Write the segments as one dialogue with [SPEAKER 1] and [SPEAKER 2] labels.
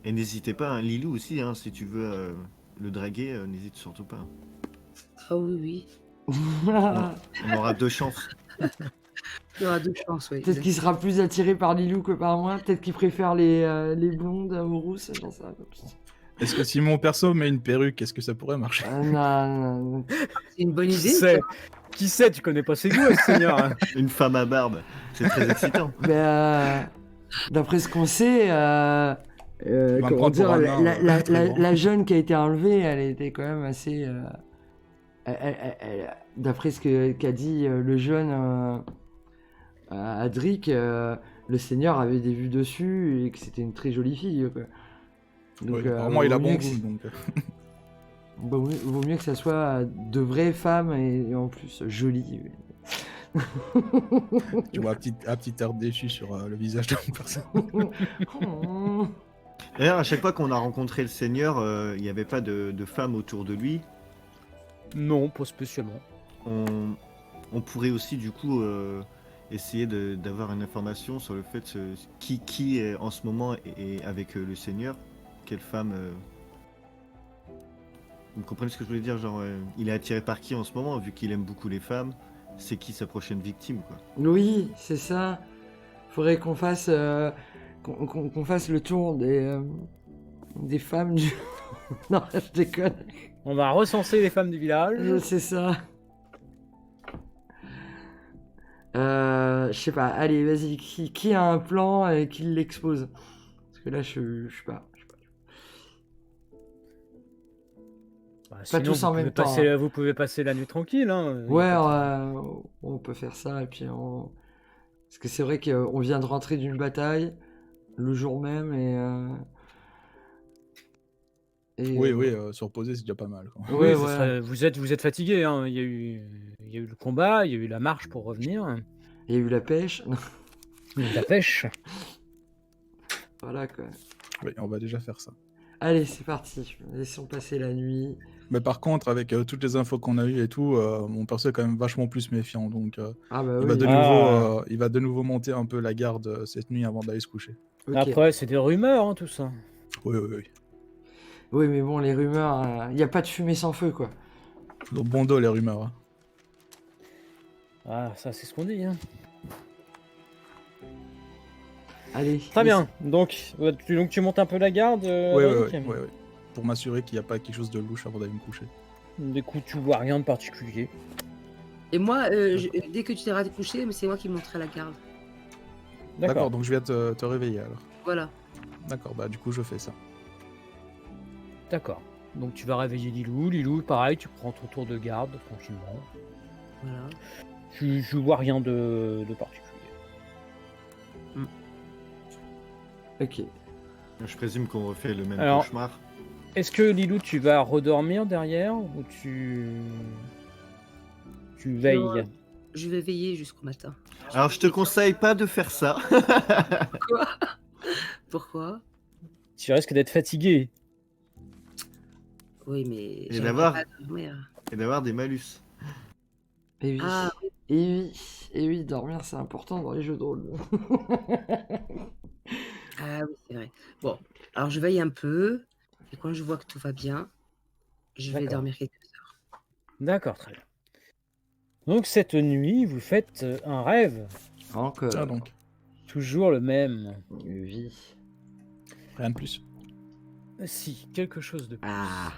[SPEAKER 1] Et n'hésitez pas, hein, Lilou aussi, hein, si tu veux le draguer, n'hésite surtout pas.
[SPEAKER 2] Ah oui, oui.
[SPEAKER 1] On aura 2 chances.
[SPEAKER 2] Il y aura 2 chances, oui.
[SPEAKER 3] Peut-être qu'il sera plus attiré par Lilou que par moi. Peut-être qu'il préfère les blondes aux rousses. J'en sais rien.
[SPEAKER 4] Est-ce que si mon perso met une perruque, est-ce que ça pourrait marcher?
[SPEAKER 3] Non.
[SPEAKER 2] C'est une bonne
[SPEAKER 5] Qui
[SPEAKER 2] idée.
[SPEAKER 5] sait Qui sait, tu connais pas ses goûts, ce seigneur. Hein.
[SPEAKER 1] Une femme à barbe, c'est très excitant.
[SPEAKER 3] Mais d'après ce qu'on sait,
[SPEAKER 4] va me
[SPEAKER 3] comment
[SPEAKER 4] prendre
[SPEAKER 3] dire,
[SPEAKER 4] pour un nain, très grand.
[SPEAKER 3] la jeune qui a été enlevée, elle était quand même assez. D'après ce qu'a dit le jeune Adric, le seigneur avait des vues dessus et que c'était une très jolie fille. Quoi. Donc,
[SPEAKER 4] Ouais, apparemment, il a
[SPEAKER 3] vaut
[SPEAKER 4] bon
[SPEAKER 3] mieux que
[SPEAKER 4] goût, donc.
[SPEAKER 3] vaut mieux que ça soit de vraies femmes et en plus jolies.
[SPEAKER 4] Tu vois un petit air déchu sur le visage de mon perso.
[SPEAKER 1] D'ailleurs, à chaque fois qu'on a rencontré le Seigneur, il n'y avait pas de femmes autour de lui.
[SPEAKER 5] Non, pas spécialement.
[SPEAKER 1] On pourrait aussi, du coup, essayer d'avoir une information sur le fait qui est, en ce moment est avec le Seigneur. Quelle femme. Vous comprenez ce que je voulais dire? Genre, il est attiré par qui en ce moment, vu qu'il aime beaucoup les femmes? C'est qui sa prochaine victime, quoi?
[SPEAKER 3] Oui, c'est ça. Faudrait qu'on fasse qu'on fasse le tour des femmes du. Non, je déconne.
[SPEAKER 5] On va recenser les femmes du village.
[SPEAKER 3] C'est ça. Je sais pas. Allez, vas-y. Qui a un plan et qui l'expose? Parce que là, je sais pas.
[SPEAKER 5] Bah,
[SPEAKER 3] Pas
[SPEAKER 5] sinon,
[SPEAKER 3] tous en même temps.
[SPEAKER 5] Vous pouvez passer la nuit tranquille. Hein.
[SPEAKER 3] Ouais, on peut faire ça et puis parce que c'est vrai qu'on vient de rentrer d'une bataille le jour même et
[SPEAKER 4] Oui, se reposer, c'est déjà pas mal. Quoi.
[SPEAKER 3] Ouais,
[SPEAKER 5] oui, vous êtes fatigué. Hein. Il y a eu le combat, il y a eu la marche pour revenir.
[SPEAKER 3] Il y a eu la pêche.
[SPEAKER 5] Il y a eu la pêche.
[SPEAKER 3] Voilà quoi.
[SPEAKER 4] Oui, on va déjà faire ça.
[SPEAKER 3] Allez, c'est parti. Laissons passer la nuit.
[SPEAKER 4] Mais par contre, avec toutes les infos qu'on a eues et tout, mon perso est quand même vachement plus méfiant. Donc, il va de nouveau monter un peu la garde cette nuit avant d'aller se coucher.
[SPEAKER 3] Okay.
[SPEAKER 5] Après, c'est des rumeurs, hein, tout ça.
[SPEAKER 4] Oui.
[SPEAKER 3] Oui, mais bon, les rumeurs, il n'y a pas de fumée sans feu, quoi.
[SPEAKER 4] Donc, bon dos, les rumeurs. Hein.
[SPEAKER 5] Ah, ça, c'est ce qu'on dit. Hein.
[SPEAKER 3] Allez.
[SPEAKER 5] Très bien. Donc, tu montes un peu la garde.
[SPEAKER 4] Oui. Pour m'assurer qu'il n'y a pas quelque chose de louche avant d'aller me coucher.
[SPEAKER 5] Du coup, tu vois rien de particulier.
[SPEAKER 2] Et moi, dès que tu t'es couché, c'est moi qui monterai la garde.
[SPEAKER 4] D'accord, donc je viens te réveiller alors.
[SPEAKER 2] Voilà.
[SPEAKER 4] D'accord, bah du coup je fais ça.
[SPEAKER 5] D'accord. Donc tu vas réveiller Lilou. Lilou, pareil, tu prends ton tour de garde tranquillement.
[SPEAKER 2] Voilà.
[SPEAKER 5] Je vois rien de particulier.
[SPEAKER 3] Ok.
[SPEAKER 1] Je présume qu'on refait le même
[SPEAKER 5] Alors,
[SPEAKER 1] cauchemar.
[SPEAKER 5] Est-ce que Lilou, tu vas redormir derrière ou tu veilles?
[SPEAKER 2] Je vais veiller jusqu'au matin.
[SPEAKER 1] Alors je te conseille pas de faire ça.
[SPEAKER 2] Quoi? Pourquoi?
[SPEAKER 5] Tu risques d'être fatigué.
[SPEAKER 2] Oui, mais
[SPEAKER 1] Et d'avoir des malus.
[SPEAKER 3] Et oui.
[SPEAKER 2] Ah.
[SPEAKER 3] Et oui, dormir c'est important dans les jeux de rôle.
[SPEAKER 2] Ah oui, c'est vrai. Bon, alors je veille un peu, et quand je vois que tout va bien, je vais dormir quelques heures.
[SPEAKER 5] D'accord, très bien. Donc cette nuit, vous faites un rêve.
[SPEAKER 3] Encore.
[SPEAKER 4] Ah donc.
[SPEAKER 5] Toujours le même.
[SPEAKER 3] Oui.
[SPEAKER 4] Rien de plus.
[SPEAKER 5] Si, quelque chose de plus.
[SPEAKER 3] Ah.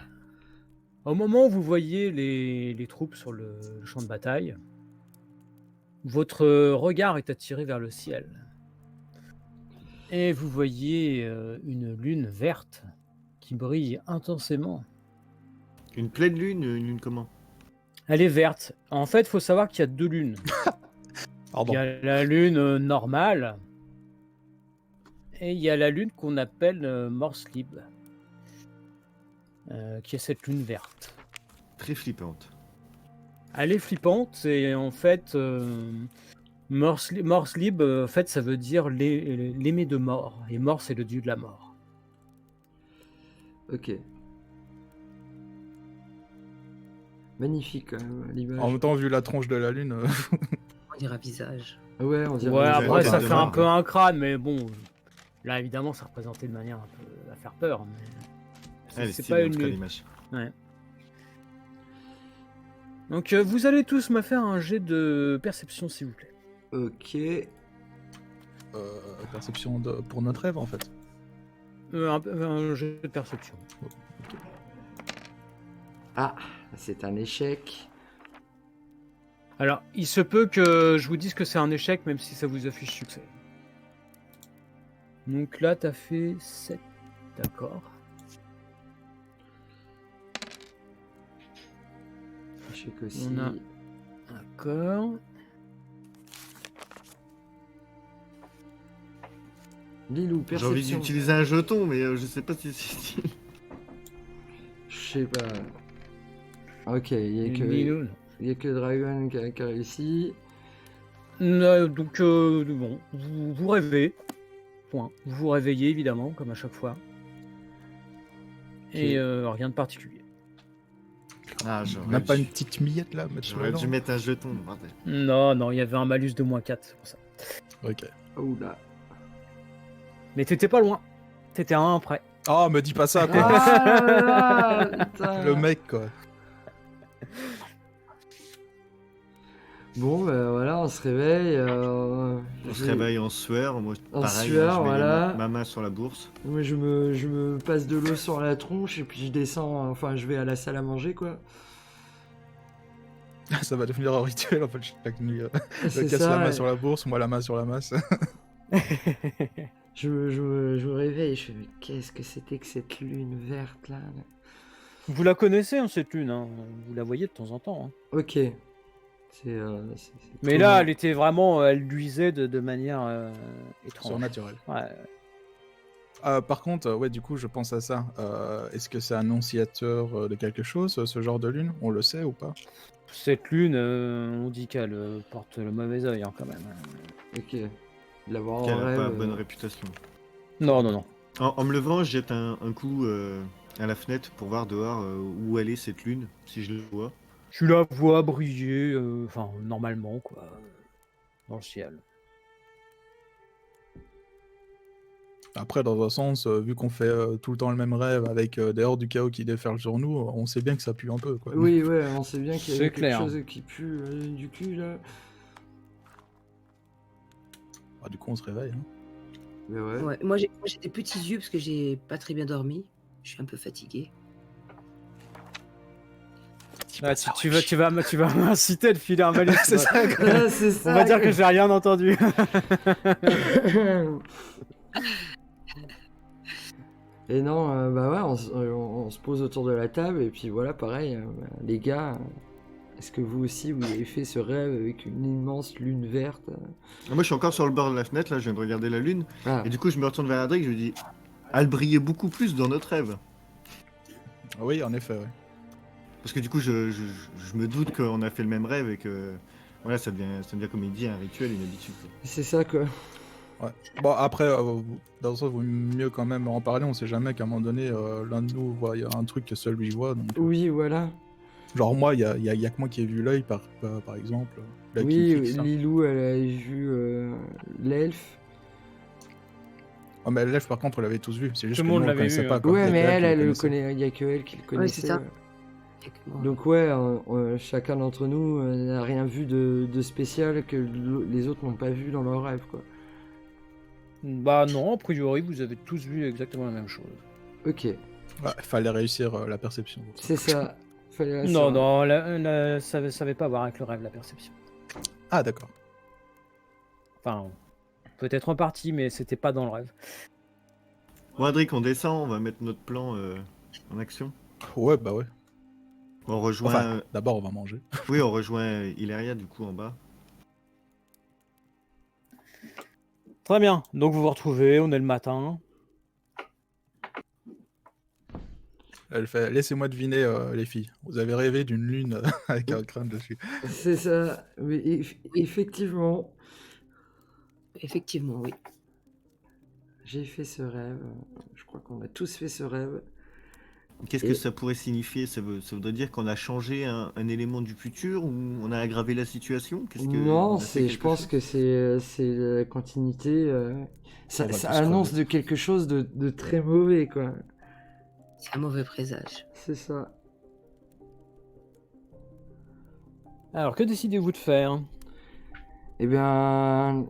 [SPEAKER 5] Au moment où vous voyez les troupes sur le champ de bataille, votre regard est attiré vers le ciel. Et vous voyez une lune verte qui brille intensément.
[SPEAKER 1] Une pleine lune, une lune comment?
[SPEAKER 5] Elle est verte. En fait, il faut savoir qu'il y a deux lunes.
[SPEAKER 4] Pardon.
[SPEAKER 5] Il y a la lune normale et il y a la lune qu'on appelle Morslib, qui est cette lune verte.
[SPEAKER 1] Très flippante.
[SPEAKER 5] Elle est flippante et en fait, Morslib, en fait, ça veut dire l'aimé de mort. Et mort, c'est le dieu de la mort.
[SPEAKER 3] Ok. Magnifique quand même l'image.
[SPEAKER 4] En même temps, vu la tronche de la lune.
[SPEAKER 2] On dirait un visage.
[SPEAKER 3] Ouais, on dirait.
[SPEAKER 5] Ouais, après ça
[SPEAKER 1] de
[SPEAKER 5] fait
[SPEAKER 1] mort,
[SPEAKER 5] un peu un crâne, mais bon, là évidemment ça représentait de manière va faire peur. Mais...
[SPEAKER 1] Elle est
[SPEAKER 5] c'est
[SPEAKER 1] stylée,
[SPEAKER 5] pas
[SPEAKER 1] en tout cas,
[SPEAKER 5] une.
[SPEAKER 1] l'image.
[SPEAKER 5] Ouais. Donc vous allez tous me faire un jet de perception, s'il vous plaît.
[SPEAKER 3] Ok.
[SPEAKER 4] Perception pour notre rêve, en fait.
[SPEAKER 5] Un jet de perception.
[SPEAKER 3] Ah, c'est un échec.
[SPEAKER 5] Alors, il se peut que je vous dise que c'est un échec, même si ça vous affiche succès. Donc là, t'as fait 7. D'accord.
[SPEAKER 3] Échec aussi.
[SPEAKER 5] On a... D'accord.
[SPEAKER 3] Lilou,
[SPEAKER 1] J'ai envie
[SPEAKER 3] perception.
[SPEAKER 1] d'utiliser un jeton, mais je sais pas si c'est utile.
[SPEAKER 3] Je sais pas. Ok, il
[SPEAKER 5] Lilou,
[SPEAKER 3] y a que Dragon qui a réussi.
[SPEAKER 5] donc, bon, vous rêvez. Point. Vous vous réveillez, évidemment, comme à chaque fois. Et rien de particulier.
[SPEAKER 1] Ah,
[SPEAKER 4] Même pas une petite miette là, mettre sur
[SPEAKER 1] J'aurais
[SPEAKER 4] la
[SPEAKER 1] dû
[SPEAKER 4] dent.
[SPEAKER 1] mettre un jeton, bordel.
[SPEAKER 5] Non, il y avait un malus de -4, c'est pour ça.
[SPEAKER 4] Ok.
[SPEAKER 3] Oula.
[SPEAKER 5] Mais t'étais pas loin. T'étais à 1 près.
[SPEAKER 4] Oh, me dis pas ça, quoi.
[SPEAKER 3] Ah là là, putain.
[SPEAKER 4] Le mec, quoi.
[SPEAKER 3] Bon, ben voilà, on se réveille.
[SPEAKER 1] On se réveille en sueur, moi
[SPEAKER 3] En
[SPEAKER 1] pareil,
[SPEAKER 3] sueur,
[SPEAKER 1] je mets
[SPEAKER 3] voilà.
[SPEAKER 1] ma main sur la bourse.
[SPEAKER 3] Moi, je me passe de l'eau sur la tronche et puis je descends. Enfin, je vais à la salle à manger, quoi.
[SPEAKER 4] Ça va devenir un rituel, en fait, chaque nuit. Je
[SPEAKER 3] C'est
[SPEAKER 4] casse
[SPEAKER 3] ça,
[SPEAKER 4] la main
[SPEAKER 3] ouais.
[SPEAKER 4] sur la bourse, moi la main sur la masse.
[SPEAKER 3] Je me réveille et je fais, mais qu'est-ce que c'était que cette lune verte là?
[SPEAKER 5] Vous la connaissez, hein, cette lune. Hein. Vous la voyez de temps en temps. Hein.
[SPEAKER 3] Ok. C'est
[SPEAKER 5] Mais
[SPEAKER 3] trop
[SPEAKER 5] là,
[SPEAKER 3] bien.
[SPEAKER 5] elle était vraiment... Elle luisait de manière étrange.
[SPEAKER 4] Surnaturel.
[SPEAKER 5] Ouais.
[SPEAKER 4] Par contre, ouais, du coup, je pense à ça. Est-ce que c'est annonciateur de quelque chose, ce genre de lune? On le sait ou pas?
[SPEAKER 5] Cette lune, on dit qu'elle porte le mauvais œil, hein, quand même.
[SPEAKER 3] Ok. L'avoir en
[SPEAKER 1] Qu'elle a
[SPEAKER 3] rêve.
[SPEAKER 1] pas bonne réputation.
[SPEAKER 5] Non.
[SPEAKER 1] En me levant, je jette un coup à la fenêtre pour voir dehors où elle est cette lune, si je le vois.
[SPEAKER 5] Tu la vois briller, enfin, normalement, quoi. Dans le ciel.
[SPEAKER 4] Après, dans un sens, vu qu'on fait tout le temps le même rêve avec des hordes du chaos qui déferlent sur nous, on sait bien que ça pue un peu, quoi.
[SPEAKER 3] Oui, ouais, on sait bien qu'il y a
[SPEAKER 5] C'est
[SPEAKER 3] quelque
[SPEAKER 5] clair.
[SPEAKER 3] chose qui pue du cul là.
[SPEAKER 4] Ah, du coup, on se réveille. Hein.
[SPEAKER 3] Mais ouais.
[SPEAKER 2] Ouais, moi j'ai des petits yeux parce que j'ai pas très bien dormi. Je suis un peu fatigué.
[SPEAKER 5] Ah, tu vas m'inciter à te filer un malus.
[SPEAKER 4] C'est ça, quoi.
[SPEAKER 3] Ah, c'est ça.
[SPEAKER 5] On va dire que j'ai rien entendu.
[SPEAKER 3] Et non, bah ouais, on se pose autour de la table et puis voilà, pareil, les gars, est-ce que vous aussi vous avez fait ce rêve avec une immense lune verte?
[SPEAKER 1] Moi, je suis encore sur le bord de la fenêtre, là, je viens de regarder la lune.
[SPEAKER 3] Ah,
[SPEAKER 1] Et du coup, je me retourne vers Adric, je lui dis, elle brillait beaucoup plus dans notre rêve.
[SPEAKER 4] Oui, en effet, ouais.
[SPEAKER 1] Parce que du coup, je me doute qu'on a fait le même rêve et que voilà, ça devient comme il dit, un rituel, une habitude. Quoi.
[SPEAKER 3] c'est ça quoi.
[SPEAKER 4] Ouais. Bon, après, dans le sens, vaut mieux quand même en parler. On sait jamais qu'à un moment donné, l'un de nous voit un truc que seul lui voit. Donc,
[SPEAKER 3] Oui, voilà.
[SPEAKER 4] genre, moi, il y a que moi qui ai vu l'œil, par exemple. L'œil qui
[SPEAKER 3] Oui,
[SPEAKER 4] me fixe, hein.
[SPEAKER 3] Lilou, elle a vu l'elfe.
[SPEAKER 4] Ah, mais l'elfe, par contre, on l'avait tous vu. C'est juste
[SPEAKER 5] Tout
[SPEAKER 4] que
[SPEAKER 5] le monde
[SPEAKER 4] nous, on le
[SPEAKER 5] l'avait
[SPEAKER 4] connaissait
[SPEAKER 5] vu,
[SPEAKER 4] pas.
[SPEAKER 5] hein.
[SPEAKER 4] quoi.
[SPEAKER 3] Ouais,
[SPEAKER 4] Il y a
[SPEAKER 3] mais
[SPEAKER 4] que
[SPEAKER 3] elle,
[SPEAKER 4] qui
[SPEAKER 3] elle le
[SPEAKER 4] connaissait.
[SPEAKER 3] connaît. Il y a que elle qui le connaissait.
[SPEAKER 2] c'est ça. Effectivement.
[SPEAKER 3] Donc ouais, chacun d'entre nous n'a rien vu de spécial que les autres n'ont pas vu dans leur rêve quoi.
[SPEAKER 5] Bah non, a priori, vous avez tous vu exactement la même chose.
[SPEAKER 3] Ok,
[SPEAKER 4] Ouais, fallait réussir la perception.
[SPEAKER 3] c'est ça. Fallait
[SPEAKER 5] Non, ça avait pas à voir avec le rêve, la perception.
[SPEAKER 4] Ah, d'accord.
[SPEAKER 5] Enfin, peut-être en partie, mais c'était pas dans le rêve.
[SPEAKER 1] Bon, Adric, on descend, on va mettre notre plan en action.
[SPEAKER 4] Ouais, bah ouais.
[SPEAKER 1] On rejoint.
[SPEAKER 4] Enfin, d'abord, on va manger.
[SPEAKER 1] Oui, on rejoint Hilaria du coup en bas.
[SPEAKER 5] Très bien, donc vous vous retrouvez, on est le matin.
[SPEAKER 4] Elle fait, laissez-moi deviner, les filles. Vous avez rêvé d'une lune avec un crâne dessus.
[SPEAKER 3] C'est ça. Mais effectivement,
[SPEAKER 2] Effectivement, oui.
[SPEAKER 3] j'ai fait ce rêve. Je crois qu'on a tous fait ce rêve.
[SPEAKER 1] Qu'est-ce
[SPEAKER 3] Et-
[SPEAKER 1] que ça pourrait signifier? Ça voudrait dire qu'on a changé un élément du futur ou on a aggravé la situation? Qu'est-ce que
[SPEAKER 3] Non,
[SPEAKER 1] on a fait
[SPEAKER 3] je
[SPEAKER 1] quelque
[SPEAKER 3] pense
[SPEAKER 1] chose?
[SPEAKER 3] que c'est la continuité.
[SPEAKER 4] On va
[SPEAKER 3] Ça
[SPEAKER 4] tous
[SPEAKER 3] annonce
[SPEAKER 4] crever.
[SPEAKER 3] de quelque chose de très mauvais, quoi.
[SPEAKER 2] C'est un mauvais présage.
[SPEAKER 3] C'est ça.
[SPEAKER 5] Alors, que décidez-vous de faire?
[SPEAKER 3] Eh bien,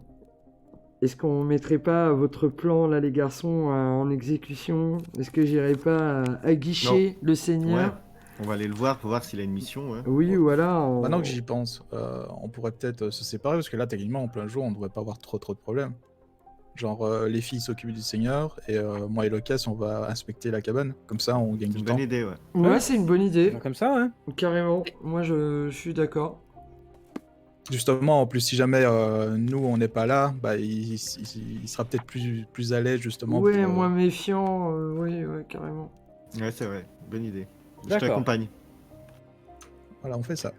[SPEAKER 3] est-ce qu'on mettrait pas votre plan, là, les garçons, en exécution? Est-ce que j'irais pas aguicher le
[SPEAKER 1] Ouais,
[SPEAKER 3] seigneur?
[SPEAKER 1] on va aller le voir pour voir s'il a une mission. Ouais.
[SPEAKER 3] Oui, voilà.
[SPEAKER 4] Maintenant que j'y pense, on pourrait peut-être se séparer parce que là, techniquement, en plein jour, on devrait pas avoir trop de problèmes. Genre, les filles s'occupent du seigneur et moi et Lucas, on va inspecter la cabane. Comme ça, on gagne
[SPEAKER 1] C'est
[SPEAKER 4] du
[SPEAKER 1] une
[SPEAKER 4] temps.
[SPEAKER 1] bonne idée, ouais.
[SPEAKER 3] Ouais, c'est une bonne idée.
[SPEAKER 5] Comme ça, hein?
[SPEAKER 3] Carrément. Moi, je suis d'accord.
[SPEAKER 4] Justement, en plus, si jamais nous, on n'est pas là, bah, il sera peut-être plus à l'aise, justement.
[SPEAKER 3] Ouais,
[SPEAKER 4] pour,
[SPEAKER 3] moins méfiant. Oui, ouais, carrément.
[SPEAKER 1] Ouais, c'est vrai. Bonne idée. Je
[SPEAKER 5] D'accord.
[SPEAKER 1] t'accompagne.
[SPEAKER 4] Voilà, on fait ça.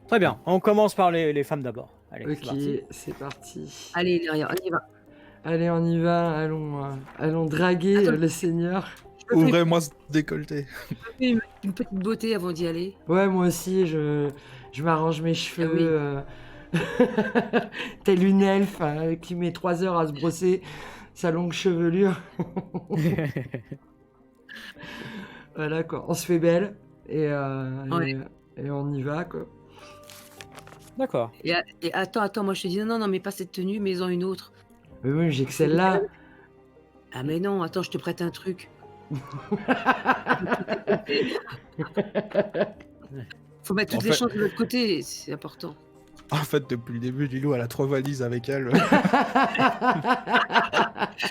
[SPEAKER 5] Très bien. On commence par les femmes d'abord. Allez, c'est
[SPEAKER 3] Ok,
[SPEAKER 5] parti.
[SPEAKER 3] c'est parti.
[SPEAKER 2] Allez, derrière, on y va.
[SPEAKER 3] Allez, on y va. Allons draguer
[SPEAKER 2] Attends.
[SPEAKER 3] le seigneur.
[SPEAKER 2] Je me fais
[SPEAKER 4] Ouvrez-moi ce décolleté.
[SPEAKER 2] une petite beauté avant d'y aller.
[SPEAKER 3] Ouais, moi aussi, je m'arrange mes cheveux. Telle une elfe qui met 3 heures à se brosser sa longue chevelure. Voilà, quoi. On se fait belle
[SPEAKER 2] Ouais.
[SPEAKER 3] et on y va, quoi.
[SPEAKER 5] D'accord.
[SPEAKER 2] Et attends, moi je te dis non, mais pas cette tenue, mais en une autre.
[SPEAKER 3] Mais oui, j'ai que celle-là.
[SPEAKER 2] Ah mais non, attends, je te prête un truc. Faut mettre toutes
[SPEAKER 4] En
[SPEAKER 2] les
[SPEAKER 4] fait-
[SPEAKER 2] chances de l'autre côté, c'est important.
[SPEAKER 4] En fait, depuis le début, Lilou, elle a 3 valises avec elle.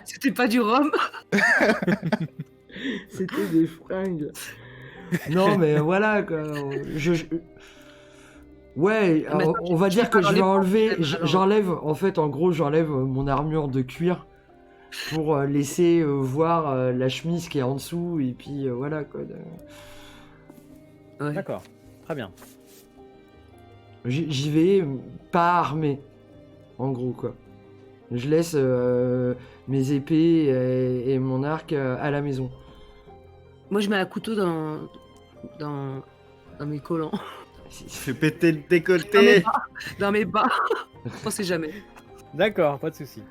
[SPEAKER 2] C'était pas du rhum.
[SPEAKER 3] C'était des fringues. Non, mais voilà, quoi. Ouais,
[SPEAKER 2] Ah, mais attends,
[SPEAKER 3] on va
[SPEAKER 2] tu
[SPEAKER 3] dire
[SPEAKER 2] peux
[SPEAKER 3] que je vais
[SPEAKER 2] enlever
[SPEAKER 3] enlever.
[SPEAKER 2] ton problème, alors.
[SPEAKER 3] J'enlève, en fait, en gros, j'enlève mon armure de cuir pour laisser voir la chemise qui est en dessous. Et puis voilà, quoi.
[SPEAKER 2] Ouais.
[SPEAKER 5] D'accord. Très bien.
[SPEAKER 3] J'y vais pas armé, en gros, quoi. Je laisse mes épées et mon arc à la maison.
[SPEAKER 2] Moi je mets un couteau dans mes collants.
[SPEAKER 1] Fais péter le décolleté.
[SPEAKER 2] Dans mes bas. On sait jamais.
[SPEAKER 5] D'accord, pas de souci.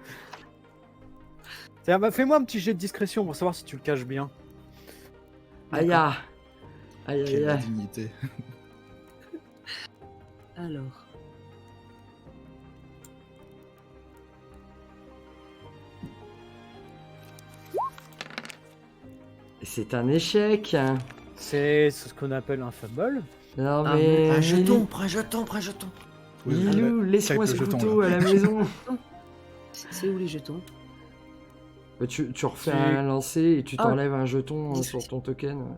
[SPEAKER 5] Bah, fais-moi un petit jet de discrétion pour savoir si tu le caches bien.
[SPEAKER 3] Aïe, aïe, aïe,
[SPEAKER 4] Quelle
[SPEAKER 3] aïe.
[SPEAKER 4] dignité.
[SPEAKER 2] Alors.
[SPEAKER 3] C'est un échec.
[SPEAKER 5] C'est ce qu'on appelle un fumble.
[SPEAKER 3] Non
[SPEAKER 2] Ah,
[SPEAKER 3] mais
[SPEAKER 1] Un jeton, prends un jeton, prends un jeton.
[SPEAKER 4] Oui,
[SPEAKER 3] Lilou, laisse-moi
[SPEAKER 4] check
[SPEAKER 3] ce
[SPEAKER 4] le jeton,
[SPEAKER 3] couteau
[SPEAKER 4] là.
[SPEAKER 3] à la maison.
[SPEAKER 2] C'est où les jetons?
[SPEAKER 3] Bah, tu refais
[SPEAKER 5] C'est-
[SPEAKER 3] un lancer et tu
[SPEAKER 2] Ah.
[SPEAKER 3] t'enlèves un jeton
[SPEAKER 2] Dis-
[SPEAKER 3] sur ton token.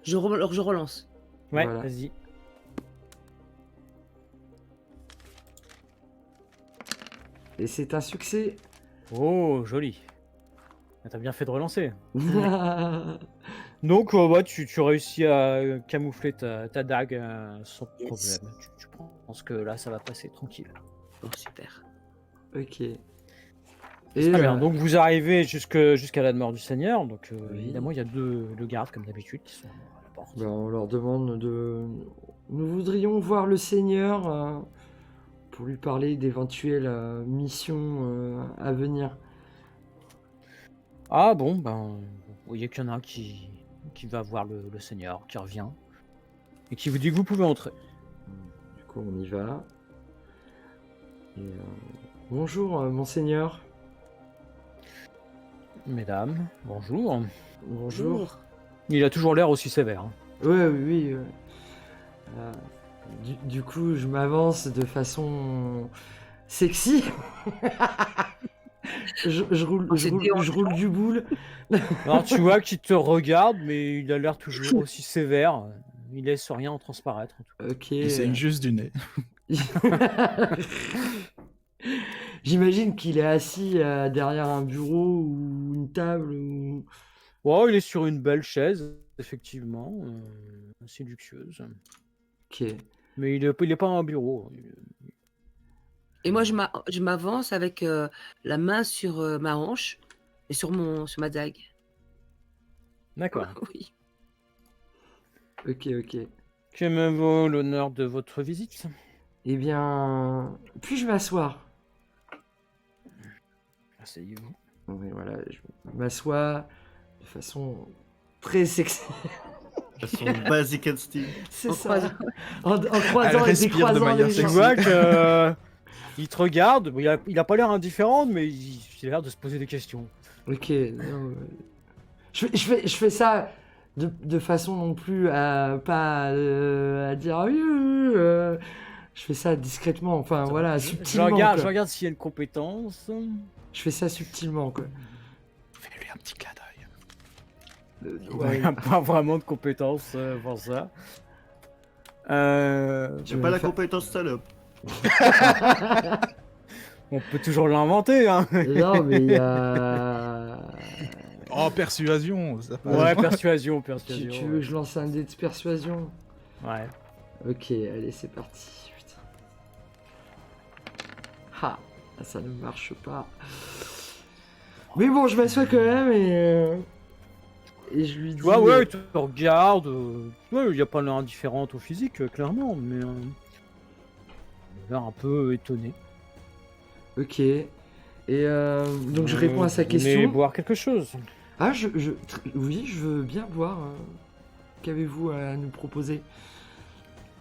[SPEAKER 2] Alors je relance.
[SPEAKER 5] Ouais,
[SPEAKER 3] Voilà.
[SPEAKER 5] vas-y.
[SPEAKER 3] Et c'est un succès.
[SPEAKER 5] Oh, joli. Ah, t'as bien fait de relancer. Donc, ouais, tu réussis à camoufler ta dague sans problème.
[SPEAKER 2] Yes.
[SPEAKER 5] Tu penses que là, ça va passer tranquille.
[SPEAKER 2] Bon, super.
[SPEAKER 3] Ok. Et
[SPEAKER 5] Très bien. Donc, vous arrivez jusqu'à la demeure du Seigneur. Donc,
[SPEAKER 3] Oui.
[SPEAKER 5] évidemment, il y a deux gardes, comme d'habitude, qui sont à la porte.
[SPEAKER 3] bah, on leur demande de... Nous voudrions voir le Seigneur pour lui parler d'éventuelles missions à venir.
[SPEAKER 5] Ah bon, ben, vous voyez qu'il y en a un qui va voir le Seigneur, qui revient, et qui vous dit que vous pouvez entrer.
[SPEAKER 3] Du coup, on y va. Et, bonjour, monseigneur.
[SPEAKER 5] Mesdames, bonjour.
[SPEAKER 3] Bonjour.
[SPEAKER 5] Il a toujours l'air aussi sévère. Hein.
[SPEAKER 3] Ouais, oui, oui. Du coup, je m'avance de façon sexy. je roule du boule.
[SPEAKER 5] Alors tu vois qu'il te regarde, mais il a l'air toujours aussi sévère. Il laisse rien en transparaître. En tout cas.
[SPEAKER 3] Ok.
[SPEAKER 4] Il saigne juste du nez.
[SPEAKER 3] J'imagine qu'il est assis derrière un bureau ou une table. Ou...
[SPEAKER 5] Oh, il est sur une belle chaise, effectivement, assez luxueuse.
[SPEAKER 3] Ok.
[SPEAKER 5] Mais il est pas en bureau.
[SPEAKER 2] Et moi je m'avance avec la main sur ma hanche et sur ma dague.
[SPEAKER 5] D'accord.
[SPEAKER 2] Oui.
[SPEAKER 3] Ok, ok.
[SPEAKER 5] Que me vaut l'honneur de votre visite?
[SPEAKER 3] Eh bien, puis-je m'asseoir?
[SPEAKER 5] Asseyez-vous.
[SPEAKER 3] Oui, voilà, je m'assois de façon très sexy.
[SPEAKER 1] De façon basic and style.
[SPEAKER 3] C'est
[SPEAKER 2] En
[SPEAKER 3] ça.
[SPEAKER 2] croisant.
[SPEAKER 3] En croisant et
[SPEAKER 4] respire de
[SPEAKER 3] décroisant
[SPEAKER 4] manière
[SPEAKER 3] les
[SPEAKER 5] Tu
[SPEAKER 3] gens.
[SPEAKER 4] sexy.
[SPEAKER 5] vois que il te regarde, bon, il a pas l'air indifférent, mais il a l'air de se poser des questions.
[SPEAKER 3] Ok, non, je fais ça de façon non plus à pas à dire oui, je fais ça discrètement, enfin voilà,
[SPEAKER 5] Je
[SPEAKER 3] subtilement.
[SPEAKER 5] regarde, je
[SPEAKER 3] quoi.
[SPEAKER 5] regarde s'il y a une compétence.
[SPEAKER 3] Je fais ça subtilement, quoi.
[SPEAKER 4] Fais-lui un petit clin d'œil.
[SPEAKER 3] Ouais.
[SPEAKER 5] Il n'y a pas vraiment de compétence pour ça.
[SPEAKER 1] J'ai pas la compétence salope.
[SPEAKER 5] On peut toujours l'inventer, hein.
[SPEAKER 3] Non, mais il y a.
[SPEAKER 4] Oh, persuasion, ça passe.
[SPEAKER 5] Ouais, persuasion,
[SPEAKER 3] Tu
[SPEAKER 5] persuasion.
[SPEAKER 3] veux que je lance un dé de persuasion?
[SPEAKER 5] Ouais.
[SPEAKER 3] Ok, allez, c'est parti. Putain. Ah, ça ne marche pas. Mais bon, je m'assois quand même et je lui dis.
[SPEAKER 5] Tu vois, ouais, il te regarde. Ouais, il n'y a pas l'air indifférente au physique, clairement, mais il a l'air un peu étonné.
[SPEAKER 3] Ok. Et donc je réponds à sa
[SPEAKER 5] Vous voulez
[SPEAKER 3] question.
[SPEAKER 5] boire quelque chose?
[SPEAKER 3] Ah, oui, je veux bien boire. Qu'avez-vous à nous proposer?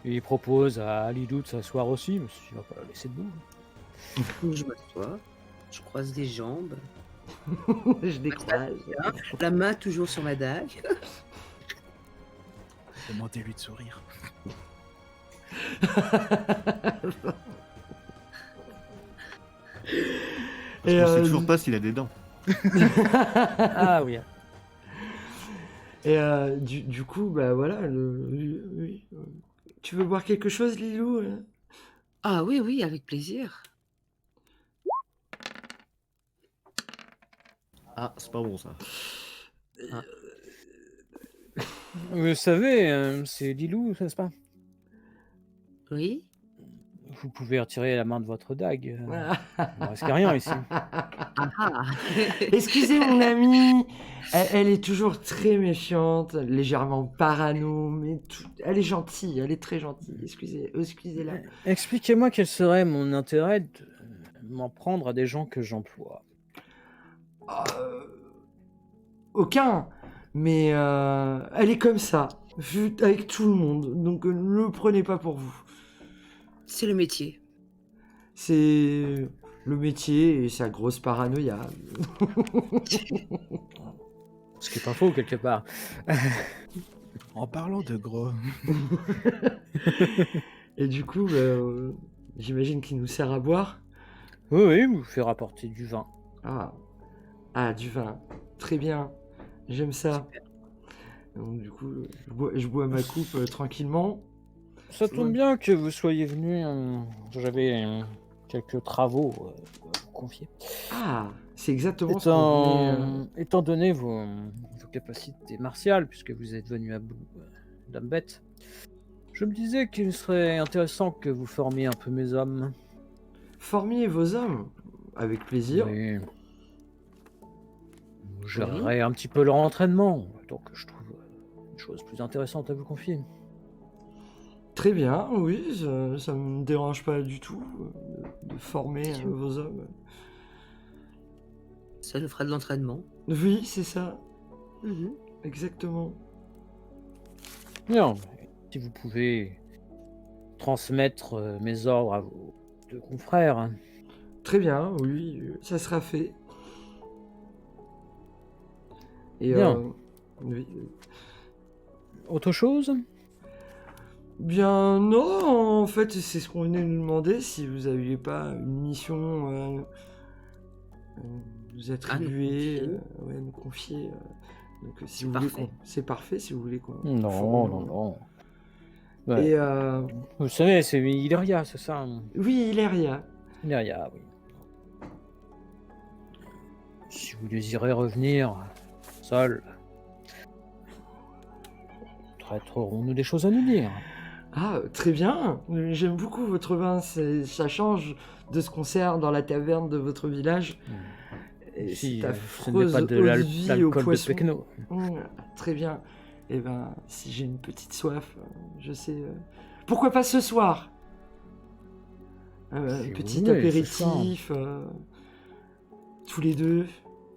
[SPEAKER 5] Il propose à Lilou de s'asseoir aussi, mais il va pas la laisser debout.
[SPEAKER 2] Je m'assois, je croise les jambes,
[SPEAKER 3] Je décroise.
[SPEAKER 2] la main toujours sur ma dague.
[SPEAKER 4] Demandez-lui de sourire.
[SPEAKER 1] Parce
[SPEAKER 3] Et,
[SPEAKER 1] qu'on sait toujours pas s'il a des dents.
[SPEAKER 5] Ah oui.
[SPEAKER 3] Et du coup, bah voilà. Oui. Tu veux boire quelque chose, Lilou?
[SPEAKER 2] Ah oui, oui, avec plaisir.
[SPEAKER 1] Ah, c'est pas bon ça.
[SPEAKER 5] Vous savez, c'est Lilou, n'est-ce pas?
[SPEAKER 2] Oui.
[SPEAKER 5] Vous pouvez retirer la main de votre dague.
[SPEAKER 3] Ah.
[SPEAKER 5] Il ne reste rien ici.
[SPEAKER 2] Ah.
[SPEAKER 3] Excusez mon amie, elle est toujours très méfiante, légèrement parano, mais elle est gentille, elle est très gentille. Excusez-la.
[SPEAKER 5] Expliquez-moi quel serait mon intérêt de m'en prendre à des gens que j'emploie.
[SPEAKER 3] Aucun, mais elle est comme ça, avec tout le monde, donc ne le prenez pas pour vous.
[SPEAKER 2] C'est le métier.
[SPEAKER 3] C'est le métier et sa grosse paranoïa.
[SPEAKER 5] Ce qui est pas faux quelque part.
[SPEAKER 4] En parlant de gros.
[SPEAKER 3] Et du coup, j'imagine qu'il nous sert à boire.
[SPEAKER 5] Oui, vous fait rapporter du vin.
[SPEAKER 3] Ah, du vin. Très bien. J'aime ça. Donc du coup, je bois ma coupe tranquillement.
[SPEAKER 5] Ça tombe bien que vous soyez venu. J'avais quelques travaux à vous confier.
[SPEAKER 3] Ah, c'est exactement ce qu'on voulait,
[SPEAKER 5] Étant donné vos capacités martiales, puisque vous êtes venu à bout d'âme bête, je me disais qu'il serait intéressant que vous formiez un peu mes hommes.
[SPEAKER 3] Formiez vos hommes. Avec plaisir.
[SPEAKER 5] Oui. Vous gérerez un petit peu leur entraînement, donc je trouve une chose plus intéressante à vous confier.
[SPEAKER 3] Très bien, oui, ça me dérange pas du tout de former vos hommes.
[SPEAKER 2] Ça nous fera de l'entraînement.
[SPEAKER 3] Oui, c'est ça,
[SPEAKER 2] Mhm.
[SPEAKER 3] exactement.
[SPEAKER 5] Bien, si vous pouvez transmettre mes ordres à vos deux confrères. Hein.
[SPEAKER 3] Très bien, oui, ça sera fait. Et
[SPEAKER 5] Bien.
[SPEAKER 3] oui.
[SPEAKER 5] Autre chose?
[SPEAKER 3] Bien non, en fait, c'est ce qu'on venait nous demander, si vous n'aviez pas une mission nous attribuer, nous confier. Donc si vous voulez
[SPEAKER 2] parfait.
[SPEAKER 3] c'est parfait si vous voulez qu'on...
[SPEAKER 5] Non. Ouais.
[SPEAKER 3] Et
[SPEAKER 5] Vous savez, c'est Ileria, c'est ça? Hein.
[SPEAKER 3] oui, Ileria.
[SPEAKER 5] Ileria, oui. Si vous désirez revenir seul, peut-être aurons-nous des choses à nous dire.
[SPEAKER 3] Ah, très bien. J'aime beaucoup votre vin. Ça change de ce qu'on sert dans la taverne de votre village. Et
[SPEAKER 5] Si,
[SPEAKER 3] cette
[SPEAKER 5] ce n'est
[SPEAKER 3] affreuse
[SPEAKER 5] pas de
[SPEAKER 3] eau de vie au
[SPEAKER 5] l'alcool de
[SPEAKER 3] poisson.
[SPEAKER 5] Pecno.
[SPEAKER 3] Très bien. Eh ben, si j'ai une petite soif, je sais... Pourquoi pas ce soir?
[SPEAKER 5] Si vous
[SPEAKER 3] Petit
[SPEAKER 5] voulez, ce soir.
[SPEAKER 3] apéritif, tous les deux.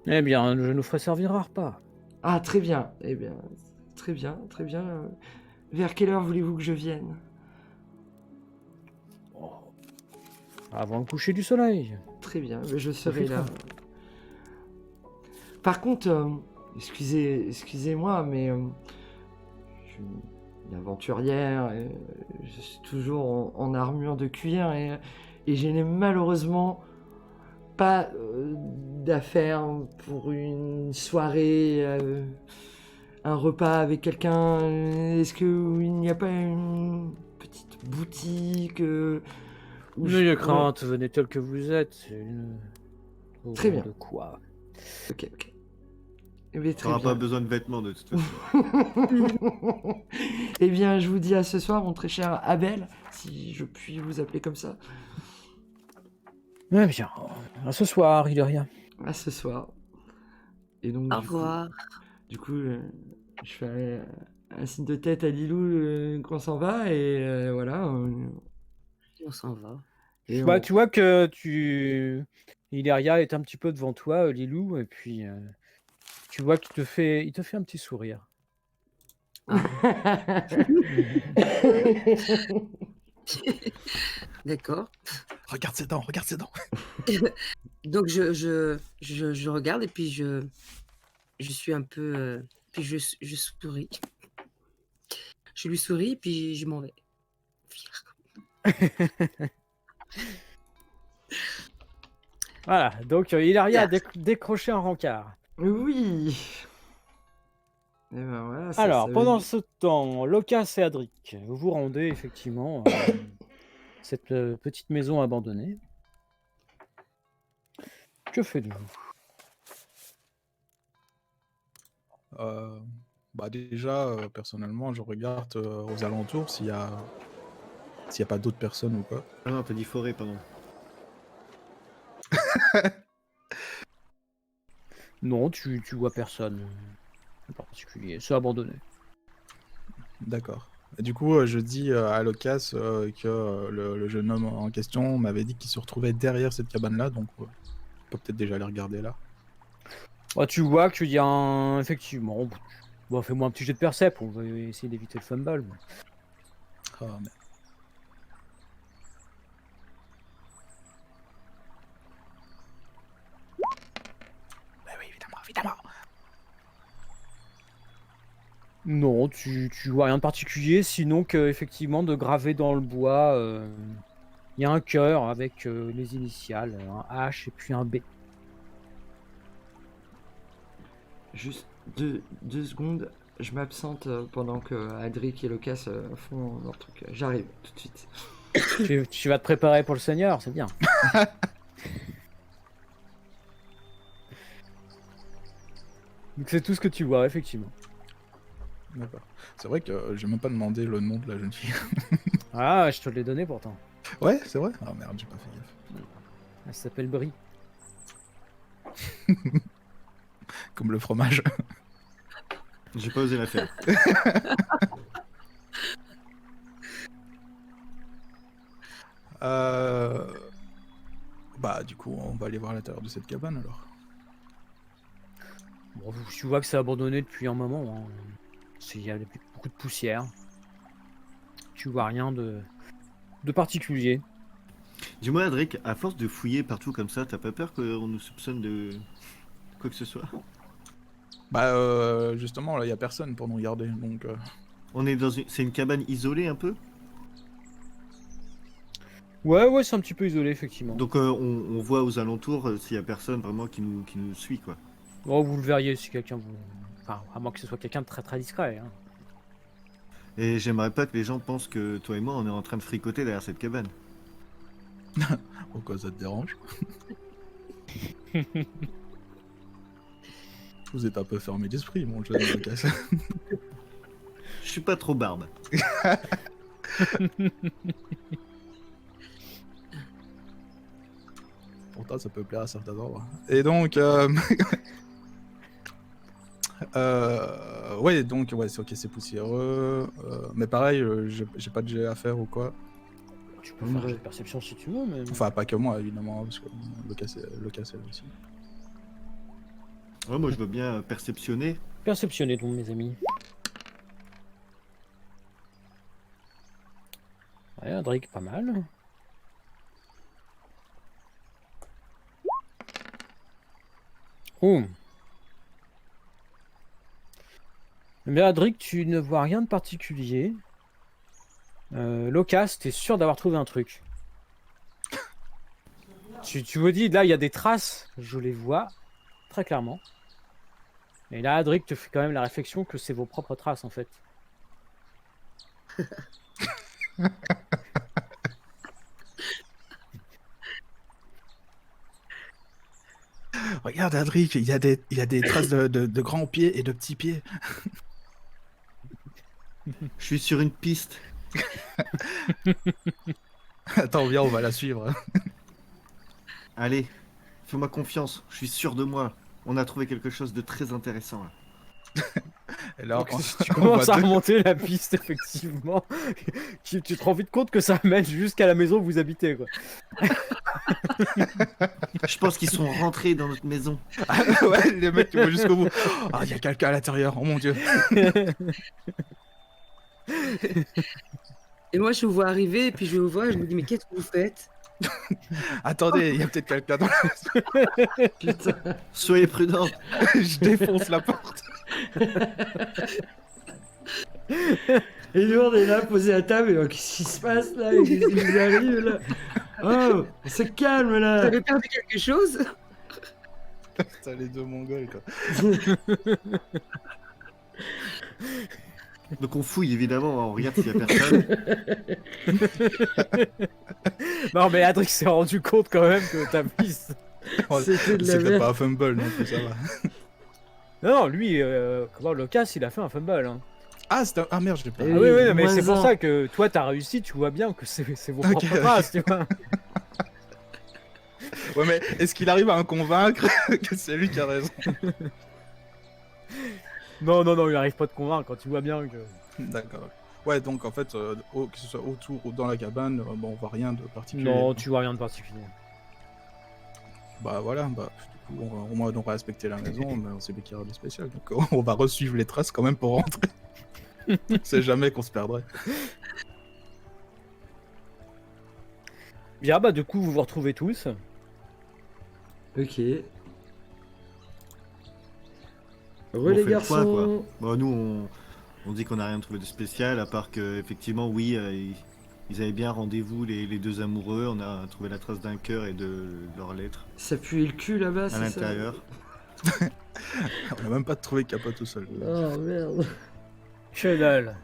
[SPEAKER 5] Eh bien, je nous ferai servir un repas.
[SPEAKER 3] Ah, très bien. Eh bien, très bien, très bien. Vers quelle heure voulez-vous que je vienne?
[SPEAKER 5] Oh. Avant le coucher du soleil.
[SPEAKER 3] Très bien, mais je serai
[SPEAKER 5] fait
[SPEAKER 3] là.
[SPEAKER 5] froid.
[SPEAKER 3] Par contre, excusez-moi, mais je suis une aventurière, et je suis toujours en armure de cuir, et je n'ai malheureusement pas d'affaires pour une soirée, un repas avec quelqu'un. Est-ce qu'il n'y a pas une petite boutique où
[SPEAKER 5] N'ayez crainte, venez tel que vous êtes.
[SPEAKER 3] Très bien.
[SPEAKER 5] De quoi?
[SPEAKER 3] Ok, ok. Eh bien, très
[SPEAKER 1] T'auras
[SPEAKER 3] bien.
[SPEAKER 1] pas besoin de vêtements de toute façon.
[SPEAKER 3] Eh bien, je vous dis à ce soir, mon très cher Abel, si je puis vous appeler comme ça.
[SPEAKER 5] Eh bien, à ce soir, il est rien.
[SPEAKER 3] À ce soir. Et donc,
[SPEAKER 2] Au revoir.
[SPEAKER 3] Du coup, je fais un signe de tête à Lilou qu'on s'en va, et voilà.
[SPEAKER 2] On s'en va.
[SPEAKER 3] Et
[SPEAKER 5] Bah,
[SPEAKER 3] on-
[SPEAKER 5] tu vois que Ileria est un petit peu devant toi, Lilou, et puis tu vois qu'il il te fait un petit sourire.
[SPEAKER 2] D'accord.
[SPEAKER 4] Regarde ses dents, regarde ses dents.
[SPEAKER 2] Donc je regarde et puis je suis un peu, puis je souris. Je lui souris puis je m'en vais. Fière.
[SPEAKER 5] Voilà, donc Ileria a décroché un rencard.
[SPEAKER 3] Oui. Et ben voilà,
[SPEAKER 5] Alors,
[SPEAKER 3] ça veut
[SPEAKER 5] pendant
[SPEAKER 3] dire-
[SPEAKER 5] ce temps, Locas et Adric, vous vous rendez effectivement à cette petite maison abandonnée. Que faites-vous?
[SPEAKER 4] Bah déjà, personnellement, je regarde aux alentours s'il y a pas d'autres personnes ou quoi.
[SPEAKER 1] Ah non, t'as dit forêt, pardon.
[SPEAKER 5] Non, tu vois personne en particulier, c'est abandonné.
[SPEAKER 4] D'accord. Et du coup, je dis à Locas que le jeune homme en question m'avait dit qu'il se retrouvait derrière cette cabane-là, donc on peut peut-être déjà aller regarder là.
[SPEAKER 5] Bah, tu vois qu'il y a un... Effectivement, bon, fais-moi un petit jet de percep, on va essayer d'éviter le fumble.
[SPEAKER 4] Ah, mais... Bah oui, évidemment, évidemment.
[SPEAKER 5] Non, tu vois rien de particulier, sinon que effectivement de graver dans le bois, il y a un cœur avec les initiales, un H et puis un B.
[SPEAKER 3] Juste deux secondes, je m'absente pendant que Adric et Locas font leur truc. J'arrive tout de suite.
[SPEAKER 5] Tu vas te préparer pour le Seigneur, c'est bien. Donc c'est tout ce que tu vois, effectivement.
[SPEAKER 4] D'accord. C'est vrai que j'ai même pas demandé le nom de la jeune fille.
[SPEAKER 5] Ah, je te l'ai donné pourtant.
[SPEAKER 4] Ouais, c'est vrai. Ah merde, j'ai pas fait gaffe.
[SPEAKER 5] Elle s'appelle Brie.
[SPEAKER 4] Comme le fromage.
[SPEAKER 1] J'ai pas osé la faire.
[SPEAKER 4] Bah du coup, on va aller voir à l'intérieur de cette cabane alors.
[SPEAKER 5] Bon, tu vois que c'est abandonné depuis un moment. Hein. Il y a beaucoup de poussière. Tu vois rien de particulier.
[SPEAKER 1] Dis-moi, Adric, à force de fouiller partout comme ça, t'as pas peur qu'on nous soupçonne de quoi que ce soit?
[SPEAKER 4] Bah justement, là, y a personne pour nous regarder, donc...
[SPEAKER 1] On est dans c'est une cabane isolée un peu?
[SPEAKER 5] Ouais, c'est un petit peu isolé, effectivement.
[SPEAKER 1] Donc on voit aux alentours s'il y a personne vraiment qui nous suit, quoi.
[SPEAKER 5] Bon, vous le verriez si quelqu'un vous... Enfin, à moins que ce soit quelqu'un de très très discret. Hein.
[SPEAKER 1] Et j'aimerais pas que les gens pensent que toi et moi, on est en train de fricoter derrière cette cabane.
[SPEAKER 4] Pourquoi ça te dérange? Vous êtes un peu fermé d'esprit, mon jeune Lucas.
[SPEAKER 1] Je suis pas trop barbe.
[SPEAKER 4] Pourtant, ça peut plaire à certains endroits. Et donc, Ouais, donc, ouais, c'est ok, c'est poussiéreux. Mais pareil, j'ai pas de jet à faire ou quoi.
[SPEAKER 5] Tu peux faire un jet de perception si tu veux, mais.
[SPEAKER 4] Enfin, pas que moi, évidemment, parce que le cas c'est aussi.
[SPEAKER 1] Ouais, moi, je veux bien perceptionner.
[SPEAKER 5] Perceptionnez donc, mes amis. Ouais, Adric, pas mal. Oh. Mais Adric, tu ne vois rien de particulier. Locas, t'es sûr d'avoir trouvé un truc. Tu vous dis, là, il y a des traces, je les vois très clairement. Et là, Adric te fait quand même la réflexion que c'est vos propres traces, en fait.
[SPEAKER 4] Regarde, Adric, il y a des traces de grands pieds et de petits pieds.
[SPEAKER 1] Je suis sur une piste.
[SPEAKER 4] Attends, viens, on va la suivre.
[SPEAKER 1] Allez, fais-moi confiance. Je suis sûr de moi. On a trouvé quelque chose de très intéressant. Là.
[SPEAKER 4] Et là,
[SPEAKER 5] Donc, si tu
[SPEAKER 4] on
[SPEAKER 5] commences
[SPEAKER 4] voit
[SPEAKER 5] à
[SPEAKER 4] deux-
[SPEAKER 5] remonter la piste, effectivement, tu te rends vite compte que ça mène jusqu'à la maison où vous habitez, quoi.
[SPEAKER 1] Je pense qu'ils sont rentrés dans notre maison.
[SPEAKER 4] Ah, ouais, les mecs qui vont jusqu'au bout. Ah, il y a quelqu'un à l'intérieur, oh mon dieu.
[SPEAKER 2] Et moi, je vous vois arriver, et puis je vous vois, et je me dis, mais qu'est-ce que vous faites?
[SPEAKER 4] Attendez, il y a peut-être quelqu'un dans la...
[SPEAKER 3] Putain.
[SPEAKER 1] Soyez prudents.
[SPEAKER 4] Je défonce la porte.
[SPEAKER 3] Et nous, on est là, posé à table, et qu'est-ce qui se passe là? Qu'est-ce qui nous arrive là? Oh, on se calme
[SPEAKER 2] Vous
[SPEAKER 3] là.
[SPEAKER 2] avez perdu quelque chose?
[SPEAKER 4] Putain, les deux mongols, quoi.
[SPEAKER 1] Donc on fouille évidemment, on regarde s'il y a personne.
[SPEAKER 5] Non, mais Adric s'est rendu compte quand même que ta piste.
[SPEAKER 3] C'était de la
[SPEAKER 4] C'est peut-être
[SPEAKER 3] merde.
[SPEAKER 4] pas un fumble non plus, ça va.
[SPEAKER 5] Non, lui, comment Locas, il a fait un fumble. Hein.
[SPEAKER 4] Ah, ah merde, j'ai pas.
[SPEAKER 3] Et
[SPEAKER 5] Ah
[SPEAKER 3] oui,
[SPEAKER 5] oui, non, mais
[SPEAKER 3] moins
[SPEAKER 5] c'est pour
[SPEAKER 3] un.
[SPEAKER 5] ça que toi, t'as réussi, tu vois bien que c'est vos
[SPEAKER 4] Ok,
[SPEAKER 5] propres
[SPEAKER 4] ok.
[SPEAKER 5] traces, tu vois.
[SPEAKER 4] Ouais, mais est-ce qu'il arrive à en convaincre que c'est lui qui a raison?
[SPEAKER 5] Non, il arrive pas à te convaincre quand tu vois bien que.
[SPEAKER 4] D'accord. Ouais, donc en fait, que ce soit autour ou dans la cabane, bon, on voit rien de particulier.
[SPEAKER 5] Non, tu vois rien de particulier.
[SPEAKER 4] Bah voilà, bah du coup, au moins on va respecter la maison, mais on sait bien qu'il y aura des spéciales, donc on va resuivre les traces quand même pour rentrer. On sait jamais qu'on se perdrait.
[SPEAKER 5] Bien, bah, du coup, vous vous retrouvez tous.
[SPEAKER 3] Ok.
[SPEAKER 1] On
[SPEAKER 3] Ouais, les
[SPEAKER 1] fait le point, quoi.
[SPEAKER 3] garçons.
[SPEAKER 1] Bon, nous, on dit qu'on n'a rien trouvé de spécial, à part que, effectivement, oui, ils avaient bien rendez-vous, les deux amoureux. On a trouvé la trace d'un cœur et de leur lettre
[SPEAKER 3] Ça pue le cul là-bas,
[SPEAKER 1] à
[SPEAKER 3] c'est ça?
[SPEAKER 1] l'intérieur.
[SPEAKER 4] On a même pas trouvé Kappa tout seul.
[SPEAKER 3] Oh merde.
[SPEAKER 5] Que dalle.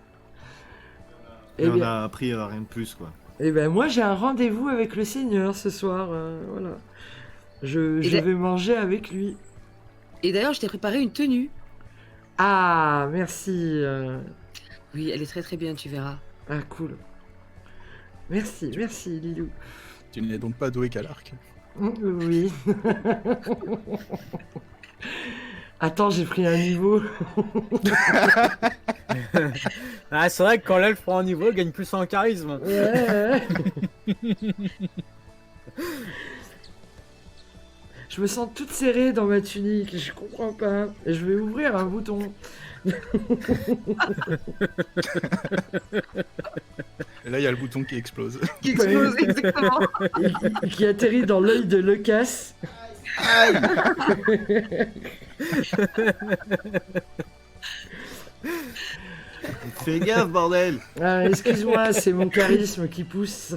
[SPEAKER 1] Et
[SPEAKER 3] Eh
[SPEAKER 1] on
[SPEAKER 3] bien,
[SPEAKER 1] a appris rien de plus, quoi.
[SPEAKER 3] eh ben, moi j'ai un rendez-vous avec le Seigneur ce soir. Voilà. Je
[SPEAKER 2] Il a-
[SPEAKER 3] vais manger avec lui.
[SPEAKER 2] Et d'ailleurs, je t'ai préparé une tenue.
[SPEAKER 3] Ah, merci.
[SPEAKER 2] Oui, elle est très très bien, tu verras.
[SPEAKER 3] Ah, cool. Merci, merci Lilou.
[SPEAKER 4] Tu n'es donc pas doué qu'à l'arc.
[SPEAKER 3] Oui. Attends, j'ai pris un niveau.
[SPEAKER 5] Ah, c'est vrai que quand l'elfe prend un niveau, il gagne plus en charisme.
[SPEAKER 3] Ouais. Je me sens toute serrée dans ma tunique, je comprends pas. Et je vais ouvrir un bouton.
[SPEAKER 4] Et là, il y a le bouton qui explose.
[SPEAKER 2] Qui explose, exactement.
[SPEAKER 3] Et qui atterrit dans l'œil de Locas.
[SPEAKER 1] Fais gaffe, bordel!
[SPEAKER 3] Ah, excuse-moi, c'est mon charisme qui pousse.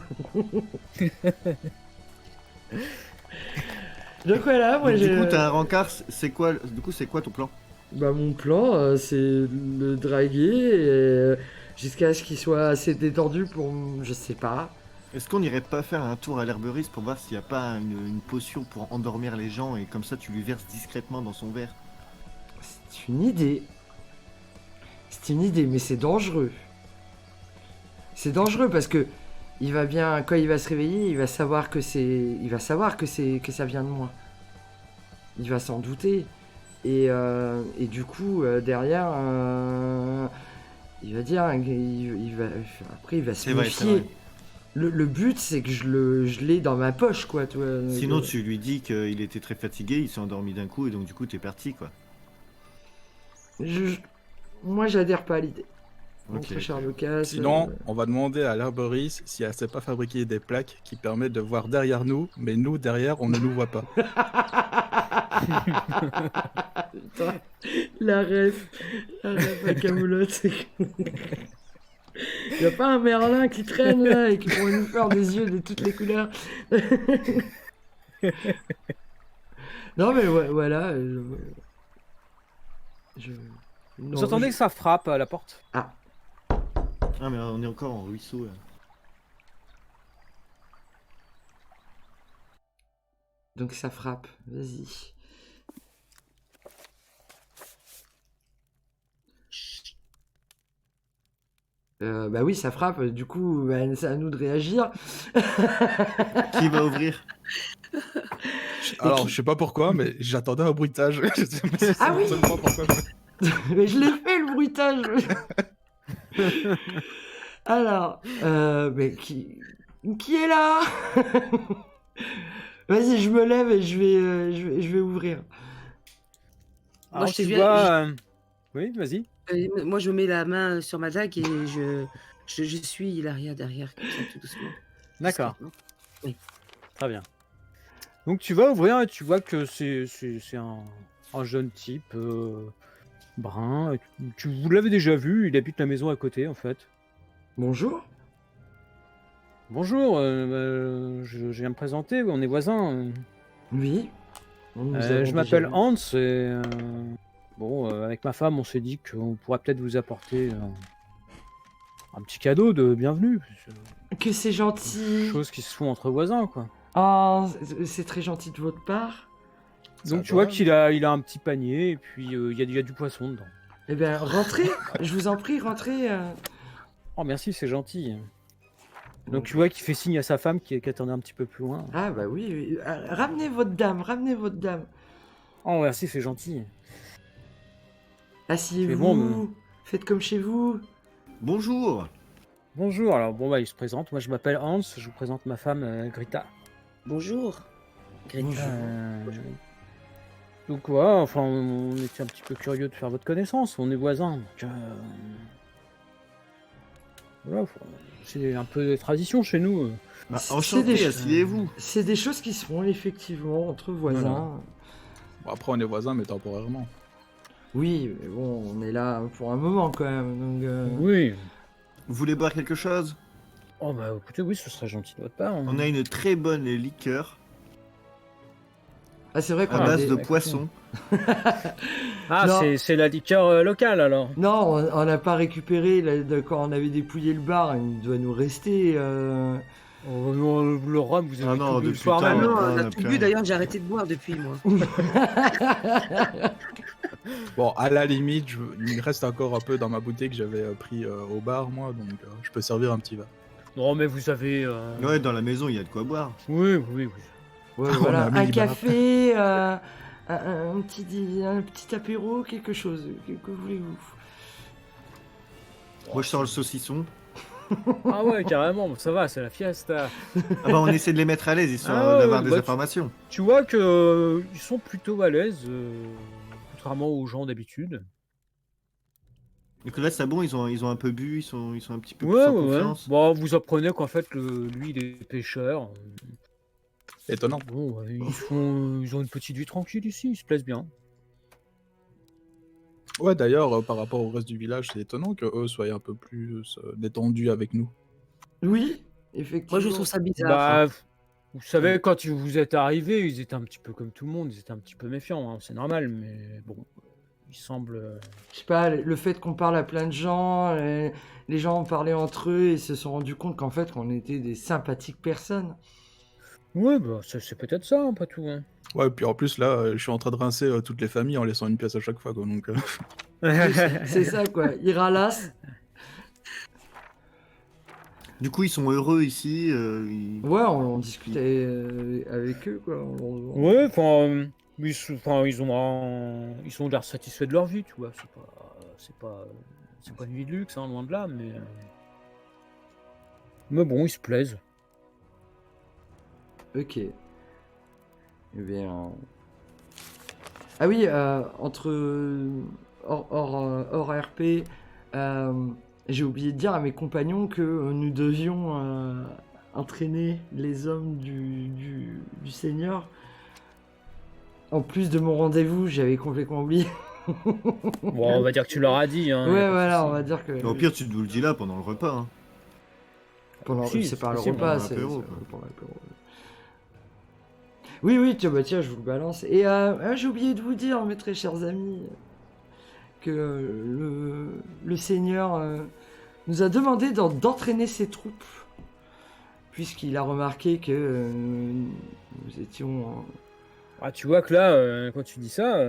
[SPEAKER 3] Donc voilà, moi
[SPEAKER 1] Donc,
[SPEAKER 3] j'ai.
[SPEAKER 1] du coup, t'as un rencard, c'est quoi, du coup, c'est quoi ton plan?
[SPEAKER 3] Bah, mon plan, c'est le draguer jusqu'à ce qu'il soit assez détendu pour. Je sais pas.
[SPEAKER 1] Est-ce qu'on irait pas faire un tour à l'herberiste pour voir s'il n'y a pas une potion pour endormir les gens et comme ça tu lui verses discrètement dans son verre?
[SPEAKER 3] C'est une idée. C'est une idée, mais c'est dangereux. C'est dangereux parce que il va bien, quand il va se réveiller, il va savoir que ça vient de moi. Il va s'en douter. Et du coup, derrière, il va dire, après il va se
[SPEAKER 1] C'est vrai, c'est
[SPEAKER 3] méfier.
[SPEAKER 1] vrai.
[SPEAKER 3] Le but, c'est que je l'ai dans ma poche, quoi. Tu vois, donc,
[SPEAKER 1] Sinon, tu lui dis qu'il était très fatigué, il s'est endormi d'un coup, et donc du coup, t'es parti, quoi.
[SPEAKER 3] moi, j'adhère pas à l'idée. Mon
[SPEAKER 1] Ok,
[SPEAKER 3] très
[SPEAKER 1] ok.
[SPEAKER 3] cher Lucas.
[SPEAKER 4] Sinon, on va demander à l'herboriste si elle sait pas fabriquer des plaques qui permettent de voir derrière nous, mais nous, derrière, on ne nous voit pas.
[SPEAKER 3] Putain, la ref à Camelot. Il y a pas un Merlin qui traîne là et qui pourrait nous faire des yeux de toutes les couleurs. Non mais ouais, voilà.
[SPEAKER 5] Vous
[SPEAKER 3] non,
[SPEAKER 5] entendez que ça frappe à la porte.
[SPEAKER 3] Ah,
[SPEAKER 1] Ah, mais on est encore en ruisseau, là.
[SPEAKER 3] donc ça frappe. Vas-y. Bah oui, ça frappe. Du coup, bah, c'est à nous de réagir.
[SPEAKER 1] Qui va ouvrir?
[SPEAKER 4] Alors, je sais pas pourquoi, mais j'attendais un bruitage. Je sais
[SPEAKER 3] Ah oui.
[SPEAKER 4] seulement pourquoi.
[SPEAKER 3] Mais je l'ai fait le bruitage. Alors, mais qui est là? Vas-y, je me lève et je vais ouvrir.
[SPEAKER 2] Moi,
[SPEAKER 5] Alors
[SPEAKER 2] je te
[SPEAKER 5] tu
[SPEAKER 2] viens-
[SPEAKER 5] vois... Oui, vas-y.
[SPEAKER 2] Moi, je mets la main sur ma dague et je suis Hilaria derrière, comme ça, tout doucement.
[SPEAKER 5] D'accord,
[SPEAKER 2] Discrètement.
[SPEAKER 5] très bien. Donc tu vas ouvrir et tu vois que c'est un jeune type brun. Vous l'avez déjà vu, il habite la maison à côté en fait.
[SPEAKER 3] Bonjour.
[SPEAKER 5] Bonjour, je viens me présenter, on est voisins.
[SPEAKER 3] Oui. Nous avons
[SPEAKER 5] Je
[SPEAKER 3] déjà
[SPEAKER 5] m'appelle
[SPEAKER 3] vu.
[SPEAKER 5] Hans et avec ma femme on s'est dit qu'on pourrait peut-être vous apporter un petit cadeau de bienvenue.
[SPEAKER 3] Que c'est gentil.
[SPEAKER 5] Choses qui se font entre voisins quoi.
[SPEAKER 3] Oh, c'est très gentil de votre part.
[SPEAKER 5] Donc tu vois qu'il a un petit panier et puis il y a du poisson dedans.
[SPEAKER 3] Eh bien, rentrez. Je vous en prie, rentrez.
[SPEAKER 5] Oh merci, c'est gentil. Donc tu vois qu'il fait signe à sa femme qui attendait un petit peu plus loin.
[SPEAKER 3] Ah bah oui. Oui. Ramenez votre dame, ramenez votre dame.
[SPEAKER 5] Oh merci, c'est gentil.
[SPEAKER 3] Asseyez-vous.
[SPEAKER 5] C'est bon,
[SPEAKER 3] Faites comme chez vous.
[SPEAKER 1] Bonjour.
[SPEAKER 5] Bonjour, alors bon il se présente, moi je m'appelle Hans, je vous présente ma femme Greta.
[SPEAKER 2] Bonjour. Greta.
[SPEAKER 3] Bonjour.
[SPEAKER 5] Donc voilà, enfin on était un petit peu curieux de faire votre connaissance, on est voisins. Donc, voilà, c'est un peu des traditions chez nous.
[SPEAKER 1] Bah,
[SPEAKER 3] C'est
[SPEAKER 1] enchanté,
[SPEAKER 3] des-
[SPEAKER 1] asseyez-vous.
[SPEAKER 3] C'est des choses qui se font effectivement entre voisins.
[SPEAKER 4] Bon, après, on est voisins, mais temporairement.
[SPEAKER 3] Oui, mais bon, on est là pour un moment quand même. Donc,
[SPEAKER 5] Oui.
[SPEAKER 1] Vous voulez boire quelque chose?
[SPEAKER 5] Oh bah écoutez, oui, ce serait gentil de votre part.
[SPEAKER 1] On a une très bonne liqueur
[SPEAKER 3] Ah, c'est vrai
[SPEAKER 1] à
[SPEAKER 3] qu'on a
[SPEAKER 1] base
[SPEAKER 3] des...
[SPEAKER 1] de poisson.
[SPEAKER 5] Ah,
[SPEAKER 3] Non.
[SPEAKER 5] c'est la liqueur locale alors.
[SPEAKER 3] Non, on n'a pas récupéré quand on avait dépouillé le bar. Il doit nous rester.
[SPEAKER 5] Oh, non, le rhum, vous avez
[SPEAKER 1] Ah non,
[SPEAKER 5] tout bu le
[SPEAKER 1] depuis
[SPEAKER 5] soir
[SPEAKER 1] tard,
[SPEAKER 2] Ah
[SPEAKER 5] même.
[SPEAKER 2] non,
[SPEAKER 1] ouais,
[SPEAKER 2] on
[SPEAKER 1] on
[SPEAKER 2] a
[SPEAKER 1] a
[SPEAKER 2] tout
[SPEAKER 1] plus
[SPEAKER 2] bu
[SPEAKER 1] rien.
[SPEAKER 2] d'ailleurs, j'ai arrêté de boire depuis moi.
[SPEAKER 4] Bon, à la limite, il me reste encore un peu dans ma bouteille que j'avais pris au bar, moi, donc je peux servir un petit verre.
[SPEAKER 5] Non, mais vous avez.
[SPEAKER 1] Ouais, dans la maison, il y a de quoi boire.
[SPEAKER 5] Oui, oui, oui.
[SPEAKER 3] Ouais,
[SPEAKER 4] On
[SPEAKER 3] voilà,
[SPEAKER 4] a un
[SPEAKER 3] un
[SPEAKER 4] mini-bar.
[SPEAKER 3] café, un petit apéro, quelque chose. Que voulez-vous?
[SPEAKER 1] Moi, je sors le saucisson.
[SPEAKER 5] Ah ouais, carrément, ça va, c'est la fiesta.
[SPEAKER 1] Ah bah, on essaie de les mettre à l'aise, histoire
[SPEAKER 5] Ah ouais,
[SPEAKER 1] d'avoir
[SPEAKER 5] ouais,
[SPEAKER 1] des
[SPEAKER 5] bah,
[SPEAKER 1] informations.
[SPEAKER 5] Tu vois que ils sont plutôt à l'aise, contrairement aux gens d'habitude.
[SPEAKER 1] Et que là, c'est bon, ils ont un peu bu, ils sont un petit peu plus
[SPEAKER 5] Ouais,
[SPEAKER 1] en
[SPEAKER 5] ouais, ouais.
[SPEAKER 1] confiance.
[SPEAKER 5] Bon, vous apprenez qu'en fait, lui, il est pêcheur.
[SPEAKER 4] Étonnant.
[SPEAKER 5] Bon, ils ont une petite vie tranquille ici, ils se plaisent bien.
[SPEAKER 4] Ouais, d'ailleurs, par rapport au reste du village, c'est étonnant que eux soient un peu plus détendus avec nous.
[SPEAKER 3] Oui, effectivement.
[SPEAKER 2] Moi, je trouve ça bizarre.
[SPEAKER 5] Bah, vous savez, quand vous êtes arrivés, ils étaient un petit peu comme tout le monde, ils étaient un petit peu méfiants, hein, c'est normal, mais bon, ils semblent...
[SPEAKER 3] Je sais pas, le fait qu'on parle à plein de gens, les gens ont parlé entre eux et se sont rendus compte qu'en fait, qu'on était des sympathiques personnes.
[SPEAKER 5] Ouais, bah, c'est peut-être ça, hein, pas tout. Hein.
[SPEAKER 4] Ouais, puis en plus, là, je suis en train de rincer toutes les familles en laissant une pièce à chaque fois, quoi, donc...
[SPEAKER 3] Oui, c'est ça, quoi. Ils ralassent.
[SPEAKER 1] Du coup, ils sont heureux ici.
[SPEAKER 3] Ouais, on discutait avec eux, quoi.
[SPEAKER 5] Ouais, enfin, Mais ils sont l'air satisfaits de leur vie, tu vois. C'est pas une vie de luxe, hein, loin de là, mais bon, ils se plaisent.
[SPEAKER 3] Ok. Eh bien. Ah oui, entre hors RP, j'ai oublié de dire à mes compagnons que nous devions entraîner les hommes du Seigneur. En plus de mon rendez-vous, j'avais complètement oublié.
[SPEAKER 5] Bon, on va dire que tu leur as dit, hein, y a
[SPEAKER 3] Ouais,
[SPEAKER 5] pas de
[SPEAKER 3] voilà,
[SPEAKER 5] souci.
[SPEAKER 3] on va dire que
[SPEAKER 1] Au pire, tu nous le dis là pendant le repas. Hein.
[SPEAKER 5] Si,
[SPEAKER 3] c'est
[SPEAKER 5] c'est
[SPEAKER 3] pas le
[SPEAKER 5] possible.
[SPEAKER 3] repas,
[SPEAKER 1] Pendant
[SPEAKER 3] c'est
[SPEAKER 1] l'apéro, quoi.
[SPEAKER 3] pendant l'apéro. Oui, tiens, je vous le balance. Et j'ai oublié de vous dire, mes très chers amis, que le Seigneur nous a demandé d'entraîner ses troupes, puisqu'il a remarqué que nous étions...
[SPEAKER 5] Ah, tu vois que là, quand tu dis ça,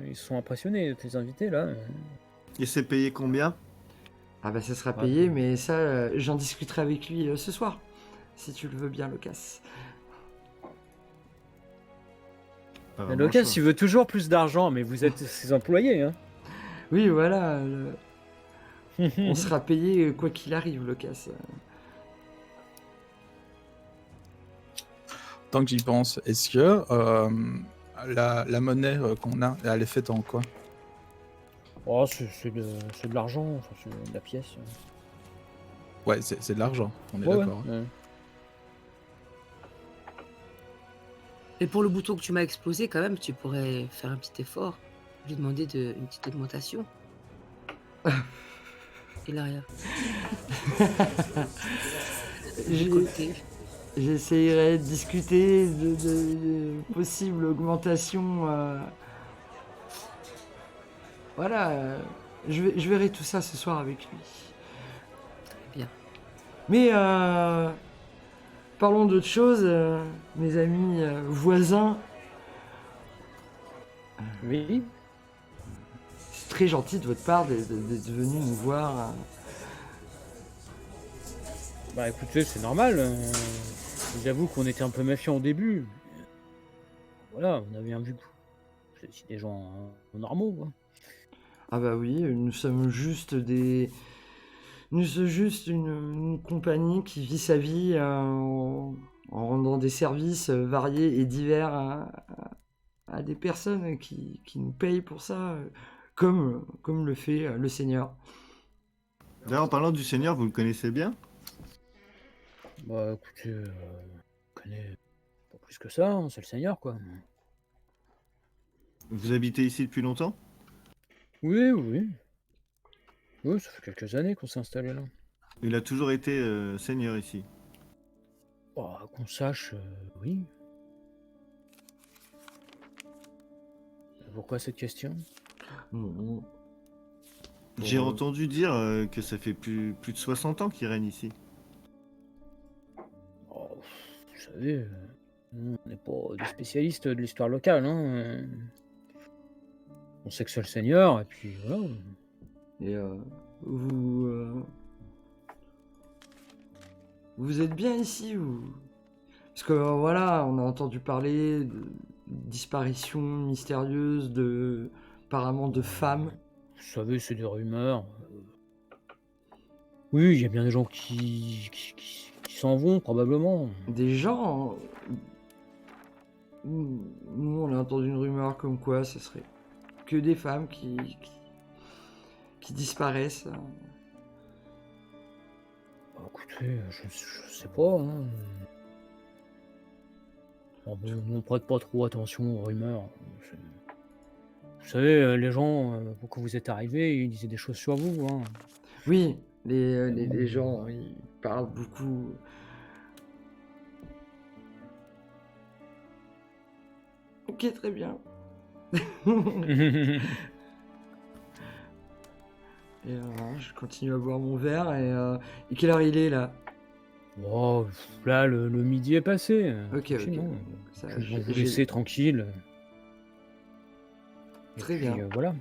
[SPEAKER 5] ils sont impressionnés, tes invités, là.
[SPEAKER 1] Et c'est payé combien?
[SPEAKER 3] Ah bah ça sera
[SPEAKER 5] Ouais.
[SPEAKER 3] payé, mais ça, j'en discuterai avec lui ce soir, si tu le veux bien, Lucas.
[SPEAKER 1] Pas
[SPEAKER 5] Mais
[SPEAKER 1] vraiment
[SPEAKER 5] Lucas,
[SPEAKER 1] le choix.
[SPEAKER 5] il veut toujours plus d'argent, mais vous êtes ses employés, hein.
[SPEAKER 3] Oui, voilà, on sera payé quoi qu'il arrive, Lucas.
[SPEAKER 4] Tant que j'y pense, est-ce que la monnaie qu'on a, elle est faite en quoi?
[SPEAKER 5] Oh, c'est de l'argent, enfin, c'est de la pièce.
[SPEAKER 4] Ouais, c'est de l'argent, on est
[SPEAKER 5] Ouais,
[SPEAKER 4] d'accord.
[SPEAKER 5] ouais.
[SPEAKER 2] Et pour le bouton que tu m'as explosé, quand même, tu pourrais faire un petit effort. Lui demander une petite augmentation. Et l'arrière. Du côté.
[SPEAKER 3] J'essayerai de discuter de possible augmentation. Voilà, je verrai tout ça ce soir avec lui.
[SPEAKER 2] Bien.
[SPEAKER 3] Mais parlons d'autre chose, mes amis voisins.
[SPEAKER 5] Oui.
[SPEAKER 3] C'est très gentil de votre part d'être venu nous voir.
[SPEAKER 5] Bah écoutez, c'est normal. J'avoue qu'on était un peu méfiants au début. Voilà, on a bien vu que vous étiez des gens normaux, quoi.
[SPEAKER 3] Ah bah oui, nous sommes juste une compagnie qui vit sa vie en rendant des services variés et divers à des personnes qui nous payent pour ça, comme le fait le Seigneur.
[SPEAKER 1] D'ailleurs, en parlant du Seigneur, vous le connaissez bien?
[SPEAKER 5] Bah écoutez, on connaît pas plus que ça, hein, c'est le Seigneur, quoi.
[SPEAKER 1] Vous habitez ici depuis longtemps?
[SPEAKER 5] Oui, oui. Oui, ça fait quelques années qu'on s'est installé là.
[SPEAKER 1] Il a toujours été Seigneur ici.
[SPEAKER 5] Bah, qu'on sache, oui. Pourquoi cette question?
[SPEAKER 3] Non.
[SPEAKER 1] J'ai
[SPEAKER 3] Bon,
[SPEAKER 1] entendu dire que ça fait plus de 60 ans qu'il règne ici.
[SPEAKER 5] Oh, vous savez, nous, on n'est pas des spécialistes de l'histoire locale, hein. On sait que c'est le Seigneur, et puis voilà.
[SPEAKER 3] Et vous êtes bien ici, vous? Parce que voilà, on a entendu parler de disparitions mystérieuses apparemment de femmes.
[SPEAKER 5] Vous savez, c'est des rumeurs. Oui, il y a bien des gens qui s'en vont, probablement.
[SPEAKER 3] Des gens. Nous, on a entendu une rumeur comme quoi ce serait que des femmes qui disparaissent.
[SPEAKER 5] Bah, écoutez, je sais pas, hein. Bon, on prête pas trop attention aux rumeurs. Vous savez, les gens, quand vous êtes arrivés, ils disaient des choses sur vous, hein.
[SPEAKER 3] Oui, les gens, ils parlent beaucoup. Ok, très bien. Et je continue à boire mon verre et quelle heure il est là?
[SPEAKER 5] Oh, là, le midi est passé.
[SPEAKER 3] Ok.
[SPEAKER 5] Tranquille, hein.
[SPEAKER 3] Ça,
[SPEAKER 5] Je vais vous laisser tranquille. Et
[SPEAKER 3] Très
[SPEAKER 5] puis,
[SPEAKER 3] bien.
[SPEAKER 5] voilà.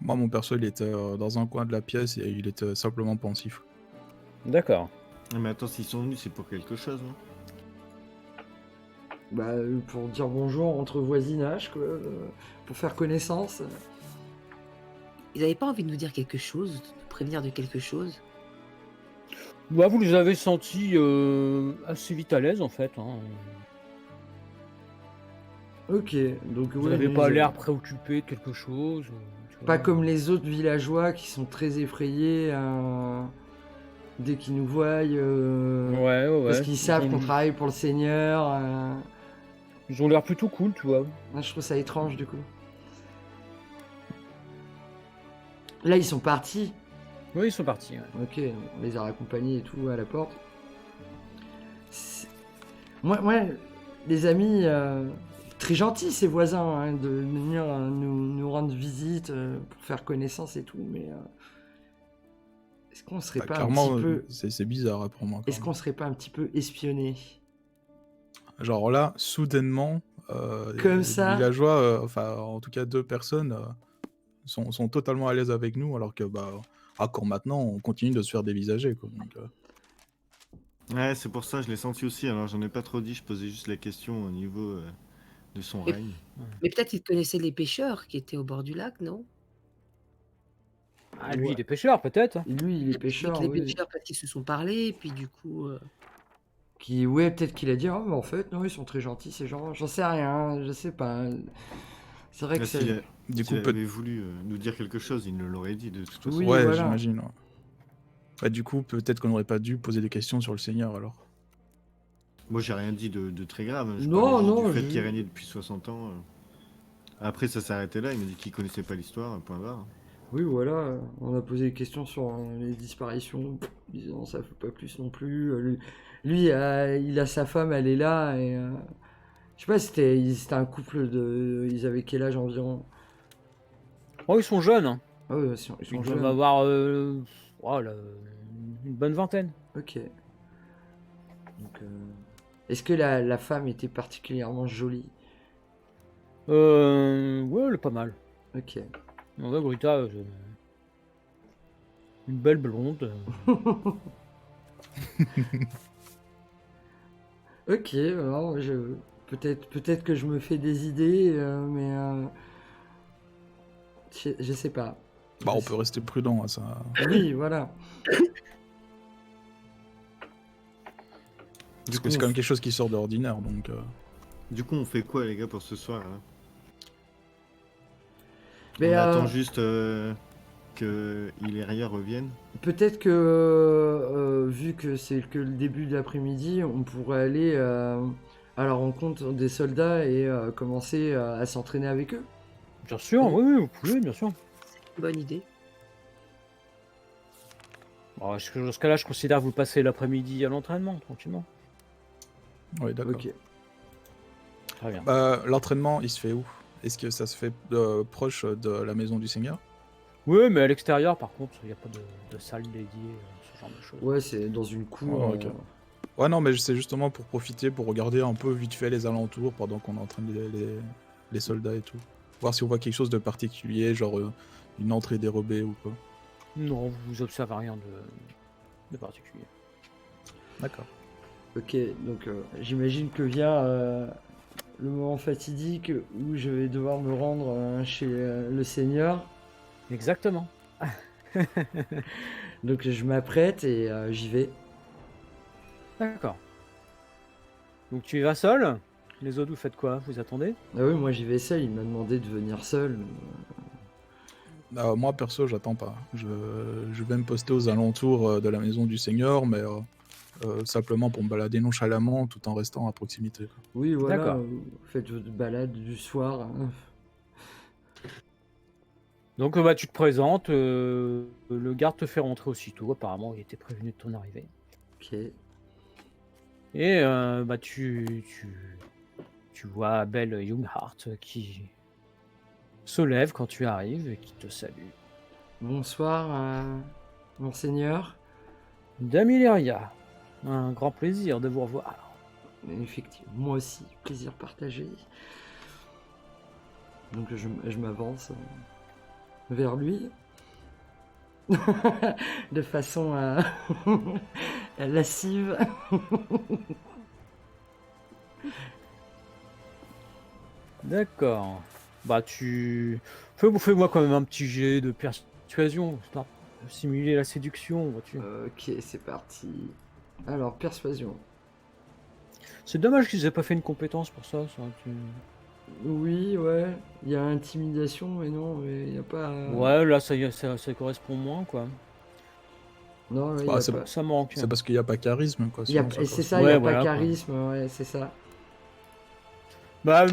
[SPEAKER 4] Moi, mon perso, il était dans un coin de la pièce et il était simplement pensif.
[SPEAKER 5] D'accord.
[SPEAKER 1] Ah, mais attends, s'ils sont venus, c'est pour quelque chose, non?
[SPEAKER 3] pour dire bonjour entre voisinage, quoi, pour faire connaissance.
[SPEAKER 2] Ils n'avaient pas envie de nous dire quelque chose, de nous prévenir de quelque chose?
[SPEAKER 5] Bah, vous les avez sentis assez vite à l'aise en fait. Hein.
[SPEAKER 3] Ok, donc
[SPEAKER 5] Vous
[SPEAKER 3] ouais,
[SPEAKER 5] n'avez
[SPEAKER 3] mais
[SPEAKER 5] pas l'air préoccupé de quelque chose. Tu
[SPEAKER 3] pas
[SPEAKER 5] vois.
[SPEAKER 3] comme les autres villageois qui sont très effrayés dès qu'ils nous voient,
[SPEAKER 5] Ouais.
[SPEAKER 3] parce qu'ils savent qu'on travaille pour le Seigneur.
[SPEAKER 5] Ils ont l'air plutôt cool, tu vois.
[SPEAKER 3] Moi, je trouve ça étrange du coup. Là, ils sont partis.
[SPEAKER 5] Oui, ils sont partis. Ouais.
[SPEAKER 3] Ok, on les a raccompagnés et tout à la porte. Moi, les amis, très gentils ces voisins, hein, de venir nous rendre visite pour faire connaissance et tout, mais est-ce qu'on serait pas un
[SPEAKER 4] Clairement,
[SPEAKER 3] petit peu,
[SPEAKER 4] c'est bizarre pour moi.
[SPEAKER 3] est-ce qu'on serait pas un petit peu espionné?
[SPEAKER 4] Genre là, soudainement,
[SPEAKER 3] Comme
[SPEAKER 4] les
[SPEAKER 3] ça?
[SPEAKER 4] villageois, enfin en tout cas 2 personnes, sont totalement à l'aise avec nous, alors que encore maintenant, on continue de se faire dévisager, quoi. Donc,
[SPEAKER 1] Ouais, c'est pour ça, je l'ai senti aussi. Alors, j'en ai pas trop dit, je posais juste la question au niveau de son
[SPEAKER 2] Et-
[SPEAKER 1] règne.
[SPEAKER 2] Mais peut-être ils connaissaient les pêcheurs qui étaient au bord du lac, non?
[SPEAKER 5] Ah, lui,
[SPEAKER 3] Ouais.
[SPEAKER 5] il est pêcheur, peut-être.
[SPEAKER 3] Et lui, il est pêcheur,
[SPEAKER 2] Les
[SPEAKER 3] oui.
[SPEAKER 2] pêcheurs, peut-être qu'ils se sont parlé, et puis du coup...
[SPEAKER 3] Ouais, peut-être qu'il a dit, ah, mais en fait, non, ils sont très gentils, ces gens. J'en sais rien, je sais pas. C'est vrai que
[SPEAKER 1] Ah,
[SPEAKER 3] c'est.
[SPEAKER 4] du coup,
[SPEAKER 1] s'il avait voulu nous dire quelque chose, il nous l'aurait dit de toute façon.
[SPEAKER 3] Oui,
[SPEAKER 4] ouais,
[SPEAKER 3] voilà.
[SPEAKER 4] j'imagine. Ouais. Bah, du coup, peut-être qu'on n'aurait pas dû poser des questions sur le Seigneur, alors.
[SPEAKER 1] Moi, j'ai rien dit de très grave. Hein. Je
[SPEAKER 3] Non,
[SPEAKER 1] parlais juste
[SPEAKER 3] non,
[SPEAKER 1] du fait
[SPEAKER 3] je-
[SPEAKER 1] qu'il régnait depuis 60 ans. Après, ça s'arrêtait là. Il m'a dit qu'il connaissait pas l'histoire, point barre.
[SPEAKER 3] Oui, voilà, on a posé des questions sur les disparitions, disant ça fait pas plus non plus. Lui, il a sa femme, elle est là, et je sais pas, c'était un couple de. Ils avaient quel âge environ?
[SPEAKER 5] Oh, ils sont jeunes. Hein.
[SPEAKER 3] Ah ouais, ils
[SPEAKER 5] Ils
[SPEAKER 3] sont
[SPEAKER 5] doivent
[SPEAKER 3] jeunes.
[SPEAKER 5] avoir une bonne vingtaine.
[SPEAKER 3] Ok. Donc, est-ce que la femme était particulièrement jolie?
[SPEAKER 5] Ouais, elle est pas mal.
[SPEAKER 3] Ok.
[SPEAKER 5] On va Grita, une belle blonde.
[SPEAKER 3] Ok, alors peut-être que je me fais des idées, mais je sais pas.
[SPEAKER 4] Bah, on peut rester prudent à ça.
[SPEAKER 3] Oui, voilà.
[SPEAKER 1] Du
[SPEAKER 4] Parce
[SPEAKER 1] coup,
[SPEAKER 4] que c'est
[SPEAKER 1] on
[SPEAKER 4] quand même
[SPEAKER 1] f-
[SPEAKER 4] quelque chose qui sort de l'ordinaire, donc.
[SPEAKER 1] du coup, on fait quoi, les gars, pour ce soir là
[SPEAKER 3] Mais
[SPEAKER 1] On attend juste que Ileria revienne.
[SPEAKER 3] peut-être que, vu que c'est que le début de l'après-midi, on pourrait aller à la rencontre des soldats et commencer à s'entraîner avec eux.
[SPEAKER 5] Bien sûr, oui, vous pouvez, bien sûr.
[SPEAKER 2] Bonne idée.
[SPEAKER 5] Bon, dans ce cas-là, je considère que vous passez l'après-midi à l'entraînement, tranquillement.
[SPEAKER 4] Oui, d'accord.
[SPEAKER 3] Ok.
[SPEAKER 5] Très bien.
[SPEAKER 4] L'entraînement, il se fait où? Est-ce que ça se fait proche de la maison du Seigneur?
[SPEAKER 5] Oui, mais à l'extérieur, par contre, il n'y a pas de salle dédiée, ce genre de choses.
[SPEAKER 3] Ouais, c'est dans une cour.
[SPEAKER 4] Oh, ok. Ouais, non, mais c'est justement pour profiter, pour regarder un peu vite fait les alentours pendant qu'on entraîne les soldats et tout. Voir si on voit quelque chose de particulier, genre une entrée dérobée ou quoi.
[SPEAKER 5] Non, vous observez rien de particulier.
[SPEAKER 4] D'accord.
[SPEAKER 3] Ok, donc j'imagine que vient le moment fatidique où je vais devoir me rendre chez le Seigneur.
[SPEAKER 5] Exactement.
[SPEAKER 3] Donc je m'apprête et j'y vais.
[SPEAKER 5] D'accord. Donc tu y vas seul? Les autres, vous faites quoi? Vous attendez?
[SPEAKER 3] Ah oui, moi j'y vais seul, il m'a demandé de venir seul.
[SPEAKER 4] Moi, perso, j'attends pas. Je vais me poster aux alentours de la maison du Seigneur, mais simplement pour me balader nonchalamment tout en restant à proximité. Quoi.
[SPEAKER 3] Oui, voilà,
[SPEAKER 5] D'accord.
[SPEAKER 3] vous faites votre balade du soir. Hein.
[SPEAKER 5] Donc tu te présentes, le garde te fait rentrer aussitôt, apparemment il était prévenu de ton arrivée.
[SPEAKER 3] Ok.
[SPEAKER 5] Et tu vois Belle Youngheart qui se lève quand tu arrives et qui te salue.
[SPEAKER 3] Bonsoir, monseigneur.
[SPEAKER 5] Damileria, un grand plaisir de vous revoir.
[SPEAKER 3] Effectivement, moi aussi, plaisir partagé. Donc je m'avance vers lui. De façon lascive.
[SPEAKER 5] D'accord. Bah tu... Fais-moi quand même un petit jet de persuasion, histoire de simuler la séduction, vois-tu.
[SPEAKER 3] Ok, c'est parti. Alors, persuasion.
[SPEAKER 5] C'est dommage qu'ils aient pas fait une compétence pour ça.
[SPEAKER 3] Oui, ouais. Il y a intimidation, mais non, mais il n'y a pas.
[SPEAKER 5] Ouais, là ça correspond moins, quoi.
[SPEAKER 3] Non, il
[SPEAKER 4] Bah,
[SPEAKER 3] y a
[SPEAKER 4] c'est
[SPEAKER 3] pas.
[SPEAKER 5] Ça manque.
[SPEAKER 4] c'est parce qu'il n'y a pas charisme, quoi.
[SPEAKER 3] Il y a...
[SPEAKER 4] Sinon, ça
[SPEAKER 3] Et c'est
[SPEAKER 4] correspond.
[SPEAKER 3] ça, il n'y a
[SPEAKER 5] Ouais,
[SPEAKER 3] pas
[SPEAKER 5] voilà, quoi.
[SPEAKER 3] charisme, ouais, c'est ça.
[SPEAKER 5] Bah,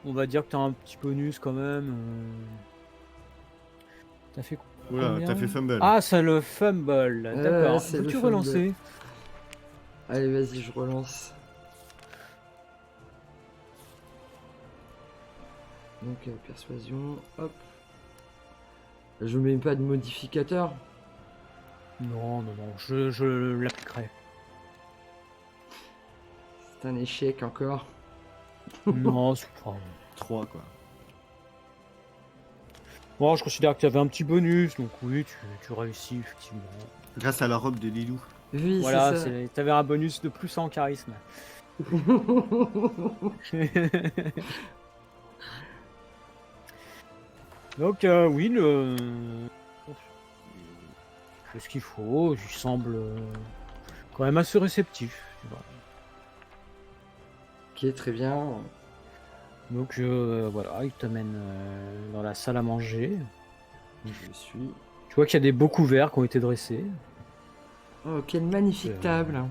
[SPEAKER 5] on va dire que t'as un petit bonus quand même. T'as fait
[SPEAKER 1] Oula,
[SPEAKER 5] combien?
[SPEAKER 1] t'as fait fumble.
[SPEAKER 5] Ah, c'est le fumble.
[SPEAKER 3] Ouais,
[SPEAKER 5] D'accord.
[SPEAKER 3] c'est
[SPEAKER 5] Veux-tu
[SPEAKER 3] le fumble.
[SPEAKER 5] relancer?
[SPEAKER 3] Allez, vas-y, je relance. Donc, persuasion, hop. Je mets pas de modificateur.
[SPEAKER 5] Non, je l'appliquerai.
[SPEAKER 3] C'est un échec encore.
[SPEAKER 5] Non, c'est pas...
[SPEAKER 1] 3 quoi.
[SPEAKER 5] Bon, je considère que tu avais un petit bonus, donc oui, tu réussis, effectivement.
[SPEAKER 1] Grâce à la robe de Lilou.
[SPEAKER 3] Oui,
[SPEAKER 5] Voilà,
[SPEAKER 3] c'est
[SPEAKER 5] t'avais un bonus de plus en charisme.
[SPEAKER 3] ça.
[SPEAKER 5] Donc, oui, fait ce qu'il faut, il semble quand même assez réceptif. Tu vois.
[SPEAKER 3] Ok, très bien.
[SPEAKER 5] Donc, voilà, il t'amène dans la salle à manger.
[SPEAKER 3] Je suis.
[SPEAKER 5] Tu vois qu'il y a des beaux couverts qui ont été dressés.
[SPEAKER 3] Oh, quelle magnifique table.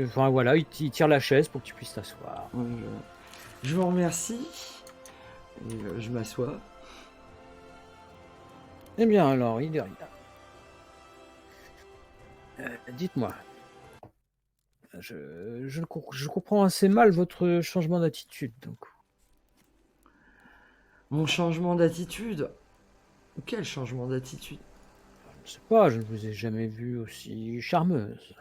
[SPEAKER 5] Enfin, voilà, il tire la chaise pour que tu puisses t'asseoir.
[SPEAKER 3] Je vous remercie. Et, je m'assois.
[SPEAKER 5] Eh bien, alors, il est rien. Dites-moi. Je comprends assez mal votre changement d'attitude. Donc,
[SPEAKER 3] Mon changement d'attitude. Quel changement d'attitude?
[SPEAKER 5] je ne sais pas, je ne vous ai jamais vue aussi charmeuse.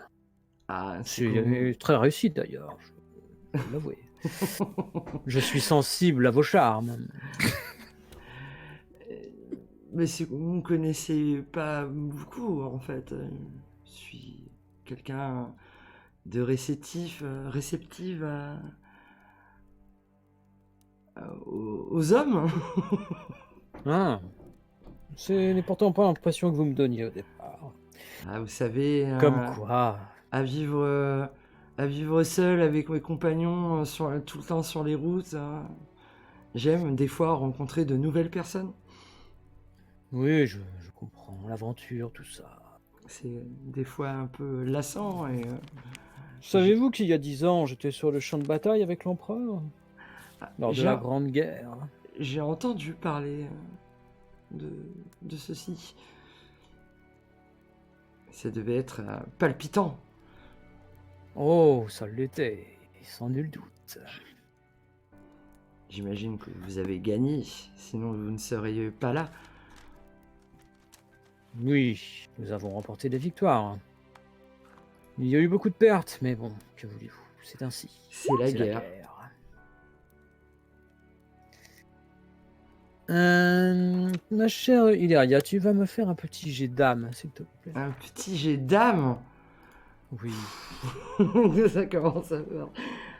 [SPEAKER 3] Ah,
[SPEAKER 5] C'est très réussi d'ailleurs, je dois l'avouer. Je suis sensible à vos charmes.
[SPEAKER 3] Mais vous ne connaissez pas beaucoup en fait. Je suis quelqu'un de réceptif aux hommes.
[SPEAKER 5] Ah, ce n'est pourtant pas l'impression que vous me donniez au départ.
[SPEAKER 3] Ah, vous savez,
[SPEAKER 5] Comme quoi.
[SPEAKER 3] à vivre seul avec mes compagnons tout le temps sur les routes. J'aime des fois rencontrer de nouvelles personnes.
[SPEAKER 5] Oui, je comprends. L'aventure, tout ça.
[SPEAKER 3] C'est des fois un peu lassant et
[SPEAKER 5] Savez-vous qu'il y a 10 ans, j'étais sur le champ de bataille avec l'empereur lors de la Grande Guerre.
[SPEAKER 3] j'ai entendu parler de ceci. Ça devait être palpitant.
[SPEAKER 5] Oh, ça l'était, sans nul doute.
[SPEAKER 3] J'imagine que vous avez gagné, sinon vous ne seriez pas là.
[SPEAKER 5] Oui, nous avons remporté des victoires. Il y a eu beaucoup de pertes, mais bon, que voulez-vous, c'est ainsi.
[SPEAKER 3] C'est la guerre.
[SPEAKER 5] Ma chère Ileria, tu vas me faire un petit jet d'âme, s'il te plaît.
[SPEAKER 3] Un petit jet d'âme.
[SPEAKER 5] Oui.
[SPEAKER 3] Ça commence à faire.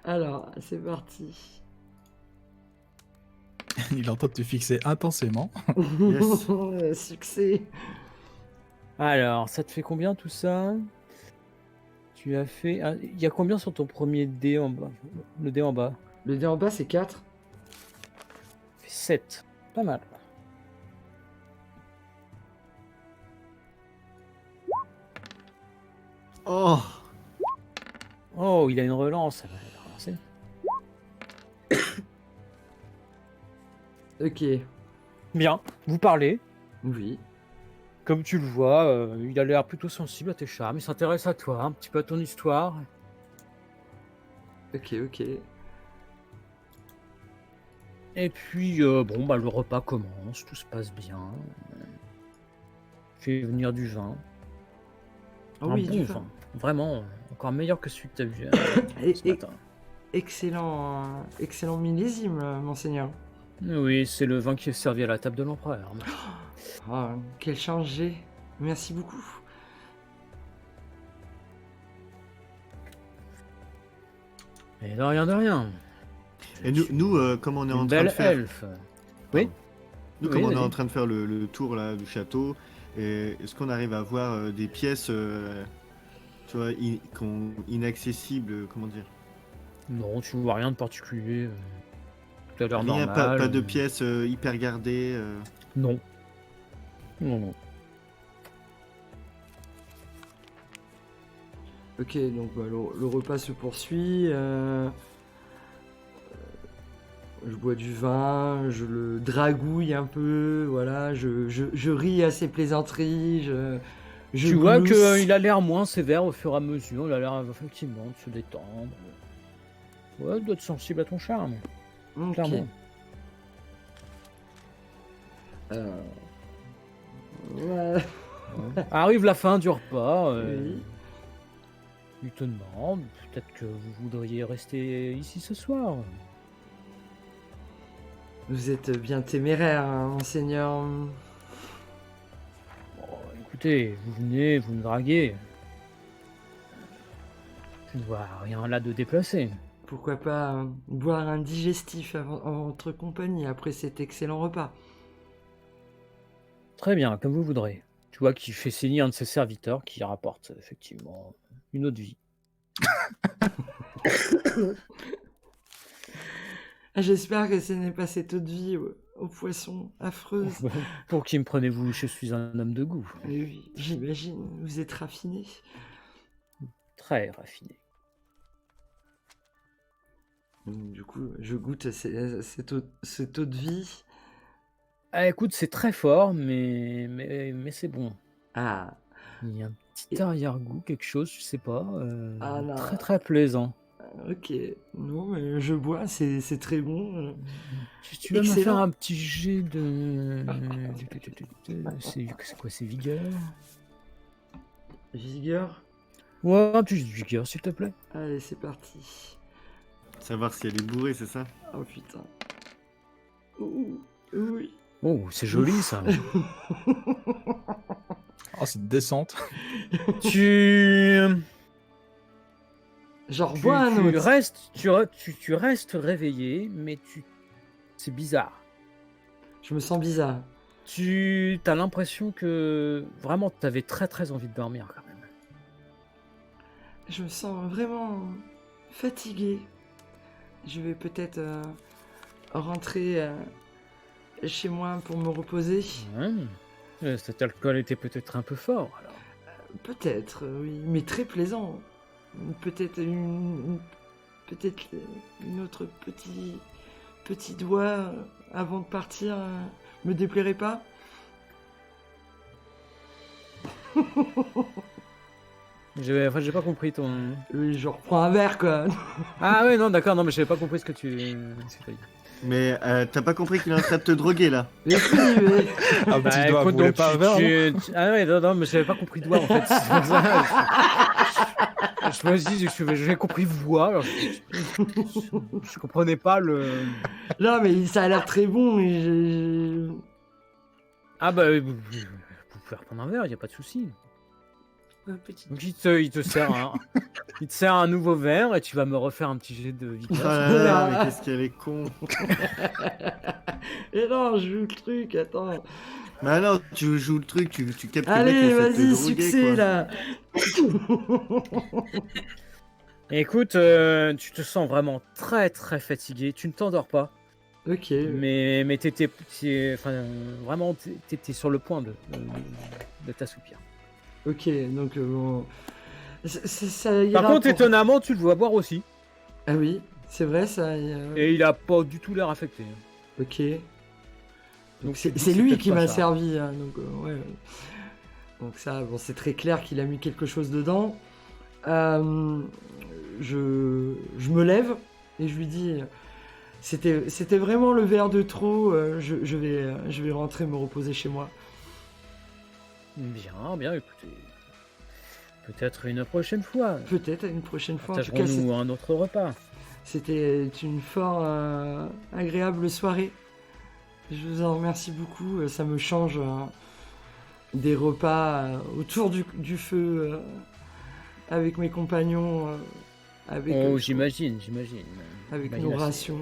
[SPEAKER 3] Alors, c'est parti.
[SPEAKER 4] Il est en train de te fixer intensément.
[SPEAKER 3] Succès.
[SPEAKER 5] Alors, ça te fait combien tout ça? Tu as fait... Il y a combien sur ton premier dé en bas? Le dé en bas?
[SPEAKER 3] Le dé en bas, c'est 4.
[SPEAKER 5] Fait 7. Pas mal.
[SPEAKER 1] Oh,
[SPEAKER 5] Oh, il a une relance. Elle va relancer.
[SPEAKER 3] Ok.
[SPEAKER 5] Bien, vous parlez.
[SPEAKER 3] Oui.
[SPEAKER 5] Comme tu le vois, il a l'air plutôt sensible à tes charmes. Il s'intéresse à toi, un petit peu à ton histoire.
[SPEAKER 3] Ok.
[SPEAKER 5] Et puis, bon, bah, le repas commence, tout se passe bien. Fait venir du vin.
[SPEAKER 3] Ah
[SPEAKER 5] Un
[SPEAKER 3] oui,
[SPEAKER 5] bon
[SPEAKER 3] du
[SPEAKER 5] vin.
[SPEAKER 3] vin.
[SPEAKER 5] Vraiment, encore meilleur que celui que tu as vu ce matin.
[SPEAKER 3] Excellent millésime, monseigneur.
[SPEAKER 5] Oui, c'est le vin qui est servi à la table de l'empereur.
[SPEAKER 3] Oh, quel changé. Merci beaucoup.
[SPEAKER 5] Et de rien, de rien.
[SPEAKER 1] Et nous comme on est en
[SPEAKER 5] Une
[SPEAKER 1] train de
[SPEAKER 5] belle
[SPEAKER 1] faire...
[SPEAKER 5] elfe. Oui.
[SPEAKER 1] Nous,
[SPEAKER 5] Oui,
[SPEAKER 1] comme on est
[SPEAKER 5] vas-y.
[SPEAKER 1] en train de faire le tour là, du château, est-ce qu'on arrive à voir des pièces, tu vois, inaccessibles, comment dire?
[SPEAKER 5] Non, tu vois rien de particulier. Tout à l'heure
[SPEAKER 1] Rien,
[SPEAKER 5] normal.
[SPEAKER 1] pas de pièces hyper gardées.
[SPEAKER 5] Non. Non, non.
[SPEAKER 3] Ok, donc bah, le repas se poursuit. Je bois du vin, je le dragouille un peu, voilà, je ris à ses plaisanteries, je
[SPEAKER 5] Tu vois
[SPEAKER 3] glousse.
[SPEAKER 5] qu'il a l'air moins sévère au fur et à mesure. Il a l'air effectivement de se détendre. Ouais, il doit être sensible à ton charme,
[SPEAKER 3] Ok.
[SPEAKER 5] clairement.
[SPEAKER 3] Ouais.
[SPEAKER 5] Arrive la fin du repas.
[SPEAKER 3] Oui.
[SPEAKER 5] Il te demande, peut-être que vous voudriez rester ici ce soir.
[SPEAKER 3] Vous êtes bien téméraire, hein, monseigneur.
[SPEAKER 5] Bon, écoutez, vous venez, vous me draguez. Je ne vois rien là de déplacé.
[SPEAKER 3] Pourquoi pas boire un digestif en votre compagnie après cet excellent repas.
[SPEAKER 5] Très bien, comme vous voudrez. Tu vois qu'il fait signer un de ses serviteurs qui rapporte effectivement une autre vie.
[SPEAKER 3] J'espère que ce n'est pas cette autre vie aux poissons affreuse.
[SPEAKER 5] Pour qui me prenez-vous? Je suis un homme de goût.
[SPEAKER 3] Oui, j'imagine, vous êtes raffiné.
[SPEAKER 5] Très raffiné.
[SPEAKER 3] Donc, du coup, je goûte cette eau de vie.
[SPEAKER 5] Ah, écoute, c'est très fort, mais c'est bon.
[SPEAKER 3] Ah,
[SPEAKER 5] Il y a un petit arrière-goût, quelque chose, je sais pas.
[SPEAKER 3] Ah, non.
[SPEAKER 5] Très très plaisant.
[SPEAKER 3] ok. Non, mais je bois, c'est très bon.
[SPEAKER 5] Tu vas me
[SPEAKER 3] Excellent.
[SPEAKER 5] faire un petit jet de... C'est quoi, c'est vigueur?
[SPEAKER 3] Vigueur.
[SPEAKER 5] Ouais, un petit jet de vigueur, s'il te plaît.
[SPEAKER 3] Allez, c'est parti.
[SPEAKER 1] Savoir si elle est bourrée, c'est ça?
[SPEAKER 3] Oh putain. Ouh, oui.
[SPEAKER 5] Oh, c'est joli ça.
[SPEAKER 4] Oh, c'est une descente.
[SPEAKER 5] tu...
[SPEAKER 3] J'en
[SPEAKER 5] tu,
[SPEAKER 3] bois un autre.
[SPEAKER 5] tu restes réveillé, mais c'est bizarre.
[SPEAKER 3] Je me sens bizarre.
[SPEAKER 5] Tu as l'impression que vraiment tu avais très très envie de dormir quand même.
[SPEAKER 3] Je me sens vraiment fatigué. Je vais peut-être rentrer chez moi pour me reposer.
[SPEAKER 5] Cet alcool était peut-être un peu fort alors.
[SPEAKER 3] Peut-être, oui, mais très plaisant. Peut-être une autre petit doigt avant de partir me déplairait pas.
[SPEAKER 5] J'ai pas compris ton...
[SPEAKER 3] Oui, je reprends un verre quoi.
[SPEAKER 5] Ah ouais, non, d'accord, non, mais j'avais pas compris ce que tu as dit.
[SPEAKER 1] Mais t'as pas compris qu'il est en train de te droguer là?
[SPEAKER 3] Mais si, mais...
[SPEAKER 4] Un petit doigt, vous
[SPEAKER 5] écoute,
[SPEAKER 4] voulez
[SPEAKER 5] donc,
[SPEAKER 4] pas un verre, non
[SPEAKER 5] Ah ouais, non, mais j'avais pas compris doigt en fait. C'est pour ça. Je me suis dit, j'avais compris voix. Alors je comprenais pas le...
[SPEAKER 3] Non, mais ça a l'air très bon.
[SPEAKER 5] Ah bah, vous pouvez reprendre un verre, y a pas de souci.
[SPEAKER 2] Un petit.
[SPEAKER 5] Donc il te sert un nouveau verre et tu vas me refaire un petit jet de
[SPEAKER 1] Oh
[SPEAKER 5] vigueur.
[SPEAKER 1] là là, mais qu'est-ce qu'elle est con!
[SPEAKER 3] Et non, je joue le truc, attends.
[SPEAKER 1] Bah non, tu joues le truc, tu captes le mec
[SPEAKER 3] Allez,
[SPEAKER 1] qui essaie de te
[SPEAKER 3] vas-y,
[SPEAKER 1] droguer,
[SPEAKER 3] succès
[SPEAKER 1] quoi.
[SPEAKER 3] là.
[SPEAKER 5] Écoute, tu te sens vraiment très très fatigué, tu ne t'endors pas,
[SPEAKER 3] Ok.
[SPEAKER 5] mais vraiment t'étais sur le point de t'assoupir.
[SPEAKER 3] Ok, donc bon. Ça ira
[SPEAKER 5] Par contre,
[SPEAKER 3] pour-
[SPEAKER 5] étonnamment, tu le vois boire aussi,
[SPEAKER 3] Ah oui, c'est vrai ça.
[SPEAKER 5] et il a pas du tout l'air affecté.
[SPEAKER 3] Ok. Donc
[SPEAKER 5] tu te dis,
[SPEAKER 3] c'est lui
[SPEAKER 5] peut-être
[SPEAKER 3] qui
[SPEAKER 5] pas
[SPEAKER 3] m'a
[SPEAKER 5] ça.
[SPEAKER 3] servi, hein, donc ouais. Donc ça, bon, c'est très clair qu'il a mis quelque chose dedans. Je me lève et je lui dis, c'était vraiment le verre de trop. Je vais rentrer me reposer chez moi.
[SPEAKER 5] Bien, écoutez, peut-être une prochaine fois.
[SPEAKER 3] Peut-être à une prochaine fois. En tout cas,
[SPEAKER 5] Partagerons-nous un autre repas.
[SPEAKER 3] c'était une fort agréable soirée. Je vous en remercie beaucoup. Ça me change des repas autour du feu avec mes compagnons avec,
[SPEAKER 5] Oh,
[SPEAKER 3] euh,
[SPEAKER 5] j'imagine.
[SPEAKER 3] avec nos
[SPEAKER 5] Imagination.
[SPEAKER 3] rations.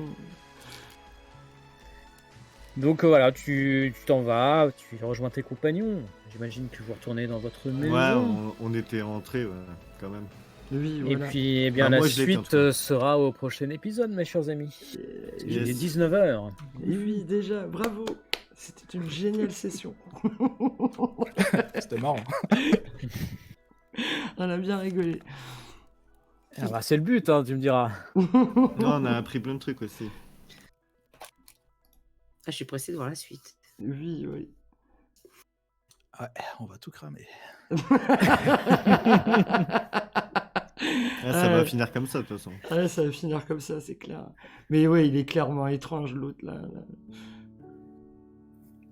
[SPEAKER 5] Donc voilà, tu t'en vas, tu rejoins tes compagnons. J'imagine que vous retournez dans votre maison.
[SPEAKER 1] Ouais, on était rentrés, ouais, quand même.
[SPEAKER 3] Oui,
[SPEAKER 5] Et
[SPEAKER 3] voilà.
[SPEAKER 5] puis, eh bien,
[SPEAKER 1] Bah,
[SPEAKER 5] la
[SPEAKER 1] moi, je l'étais, en
[SPEAKER 5] suite
[SPEAKER 1] tout cas.
[SPEAKER 5] sera au prochain épisode, mes chers amis. Il est
[SPEAKER 1] Yes.
[SPEAKER 5] 19h.
[SPEAKER 3] Et oui, déjà, bravo. C'était une géniale session.
[SPEAKER 4] C'était marrant.
[SPEAKER 3] On a bien rigolé.
[SPEAKER 5] Ah bah, c'est le but, hein, tu me diras.
[SPEAKER 1] Non, on a appris plein de trucs aussi.
[SPEAKER 2] Ah, je suis pressé de voir la suite.
[SPEAKER 3] Oui, oui.
[SPEAKER 4] Ouais, on va tout cramer.
[SPEAKER 1] Ah, ça va finir comme ça, de toute façon.
[SPEAKER 3] Ouais, ça va finir comme ça, c'est clair. Mais ouais, il est clairement étrange, l'autre, là.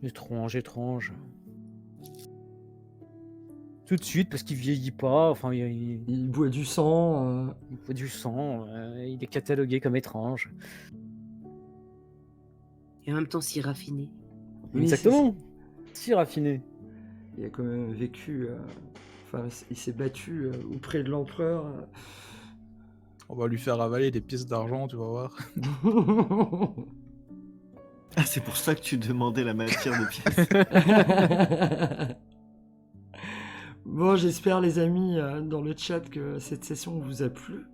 [SPEAKER 5] Étrange. Tout de suite, parce qu'il vieillit pas, enfin, il
[SPEAKER 3] Il boit du sang.
[SPEAKER 5] boit du sang, il est catalogué comme étrange.
[SPEAKER 2] Et en même temps, si raffiné.
[SPEAKER 3] Oui,
[SPEAKER 5] Exactement. Si raffiné.
[SPEAKER 3] Il a quand même vécu. Enfin, il s'est battu auprès de l'empereur.
[SPEAKER 4] On va lui faire avaler des pièces d'argent, tu vas voir.
[SPEAKER 1] Ah, c'est pour ça que tu demandais la matière de pièces.
[SPEAKER 3] Bon, j'espère, les amis, dans le chat, que cette session vous a plu.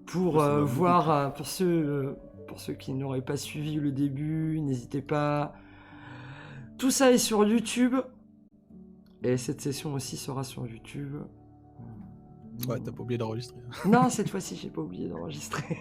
[SPEAKER 3] Pour
[SPEAKER 1] Ça m'a beaucoup
[SPEAKER 3] voir, pour ceux qui n'auraient pas suivi le début, n'hésitez pas. Tout ça est sur YouTube. Et cette session aussi sera sur YouTube.
[SPEAKER 4] Ouais, t'as pas oublié d'enregistrer.
[SPEAKER 3] Non, cette fois-ci, j'ai pas oublié d'enregistrer.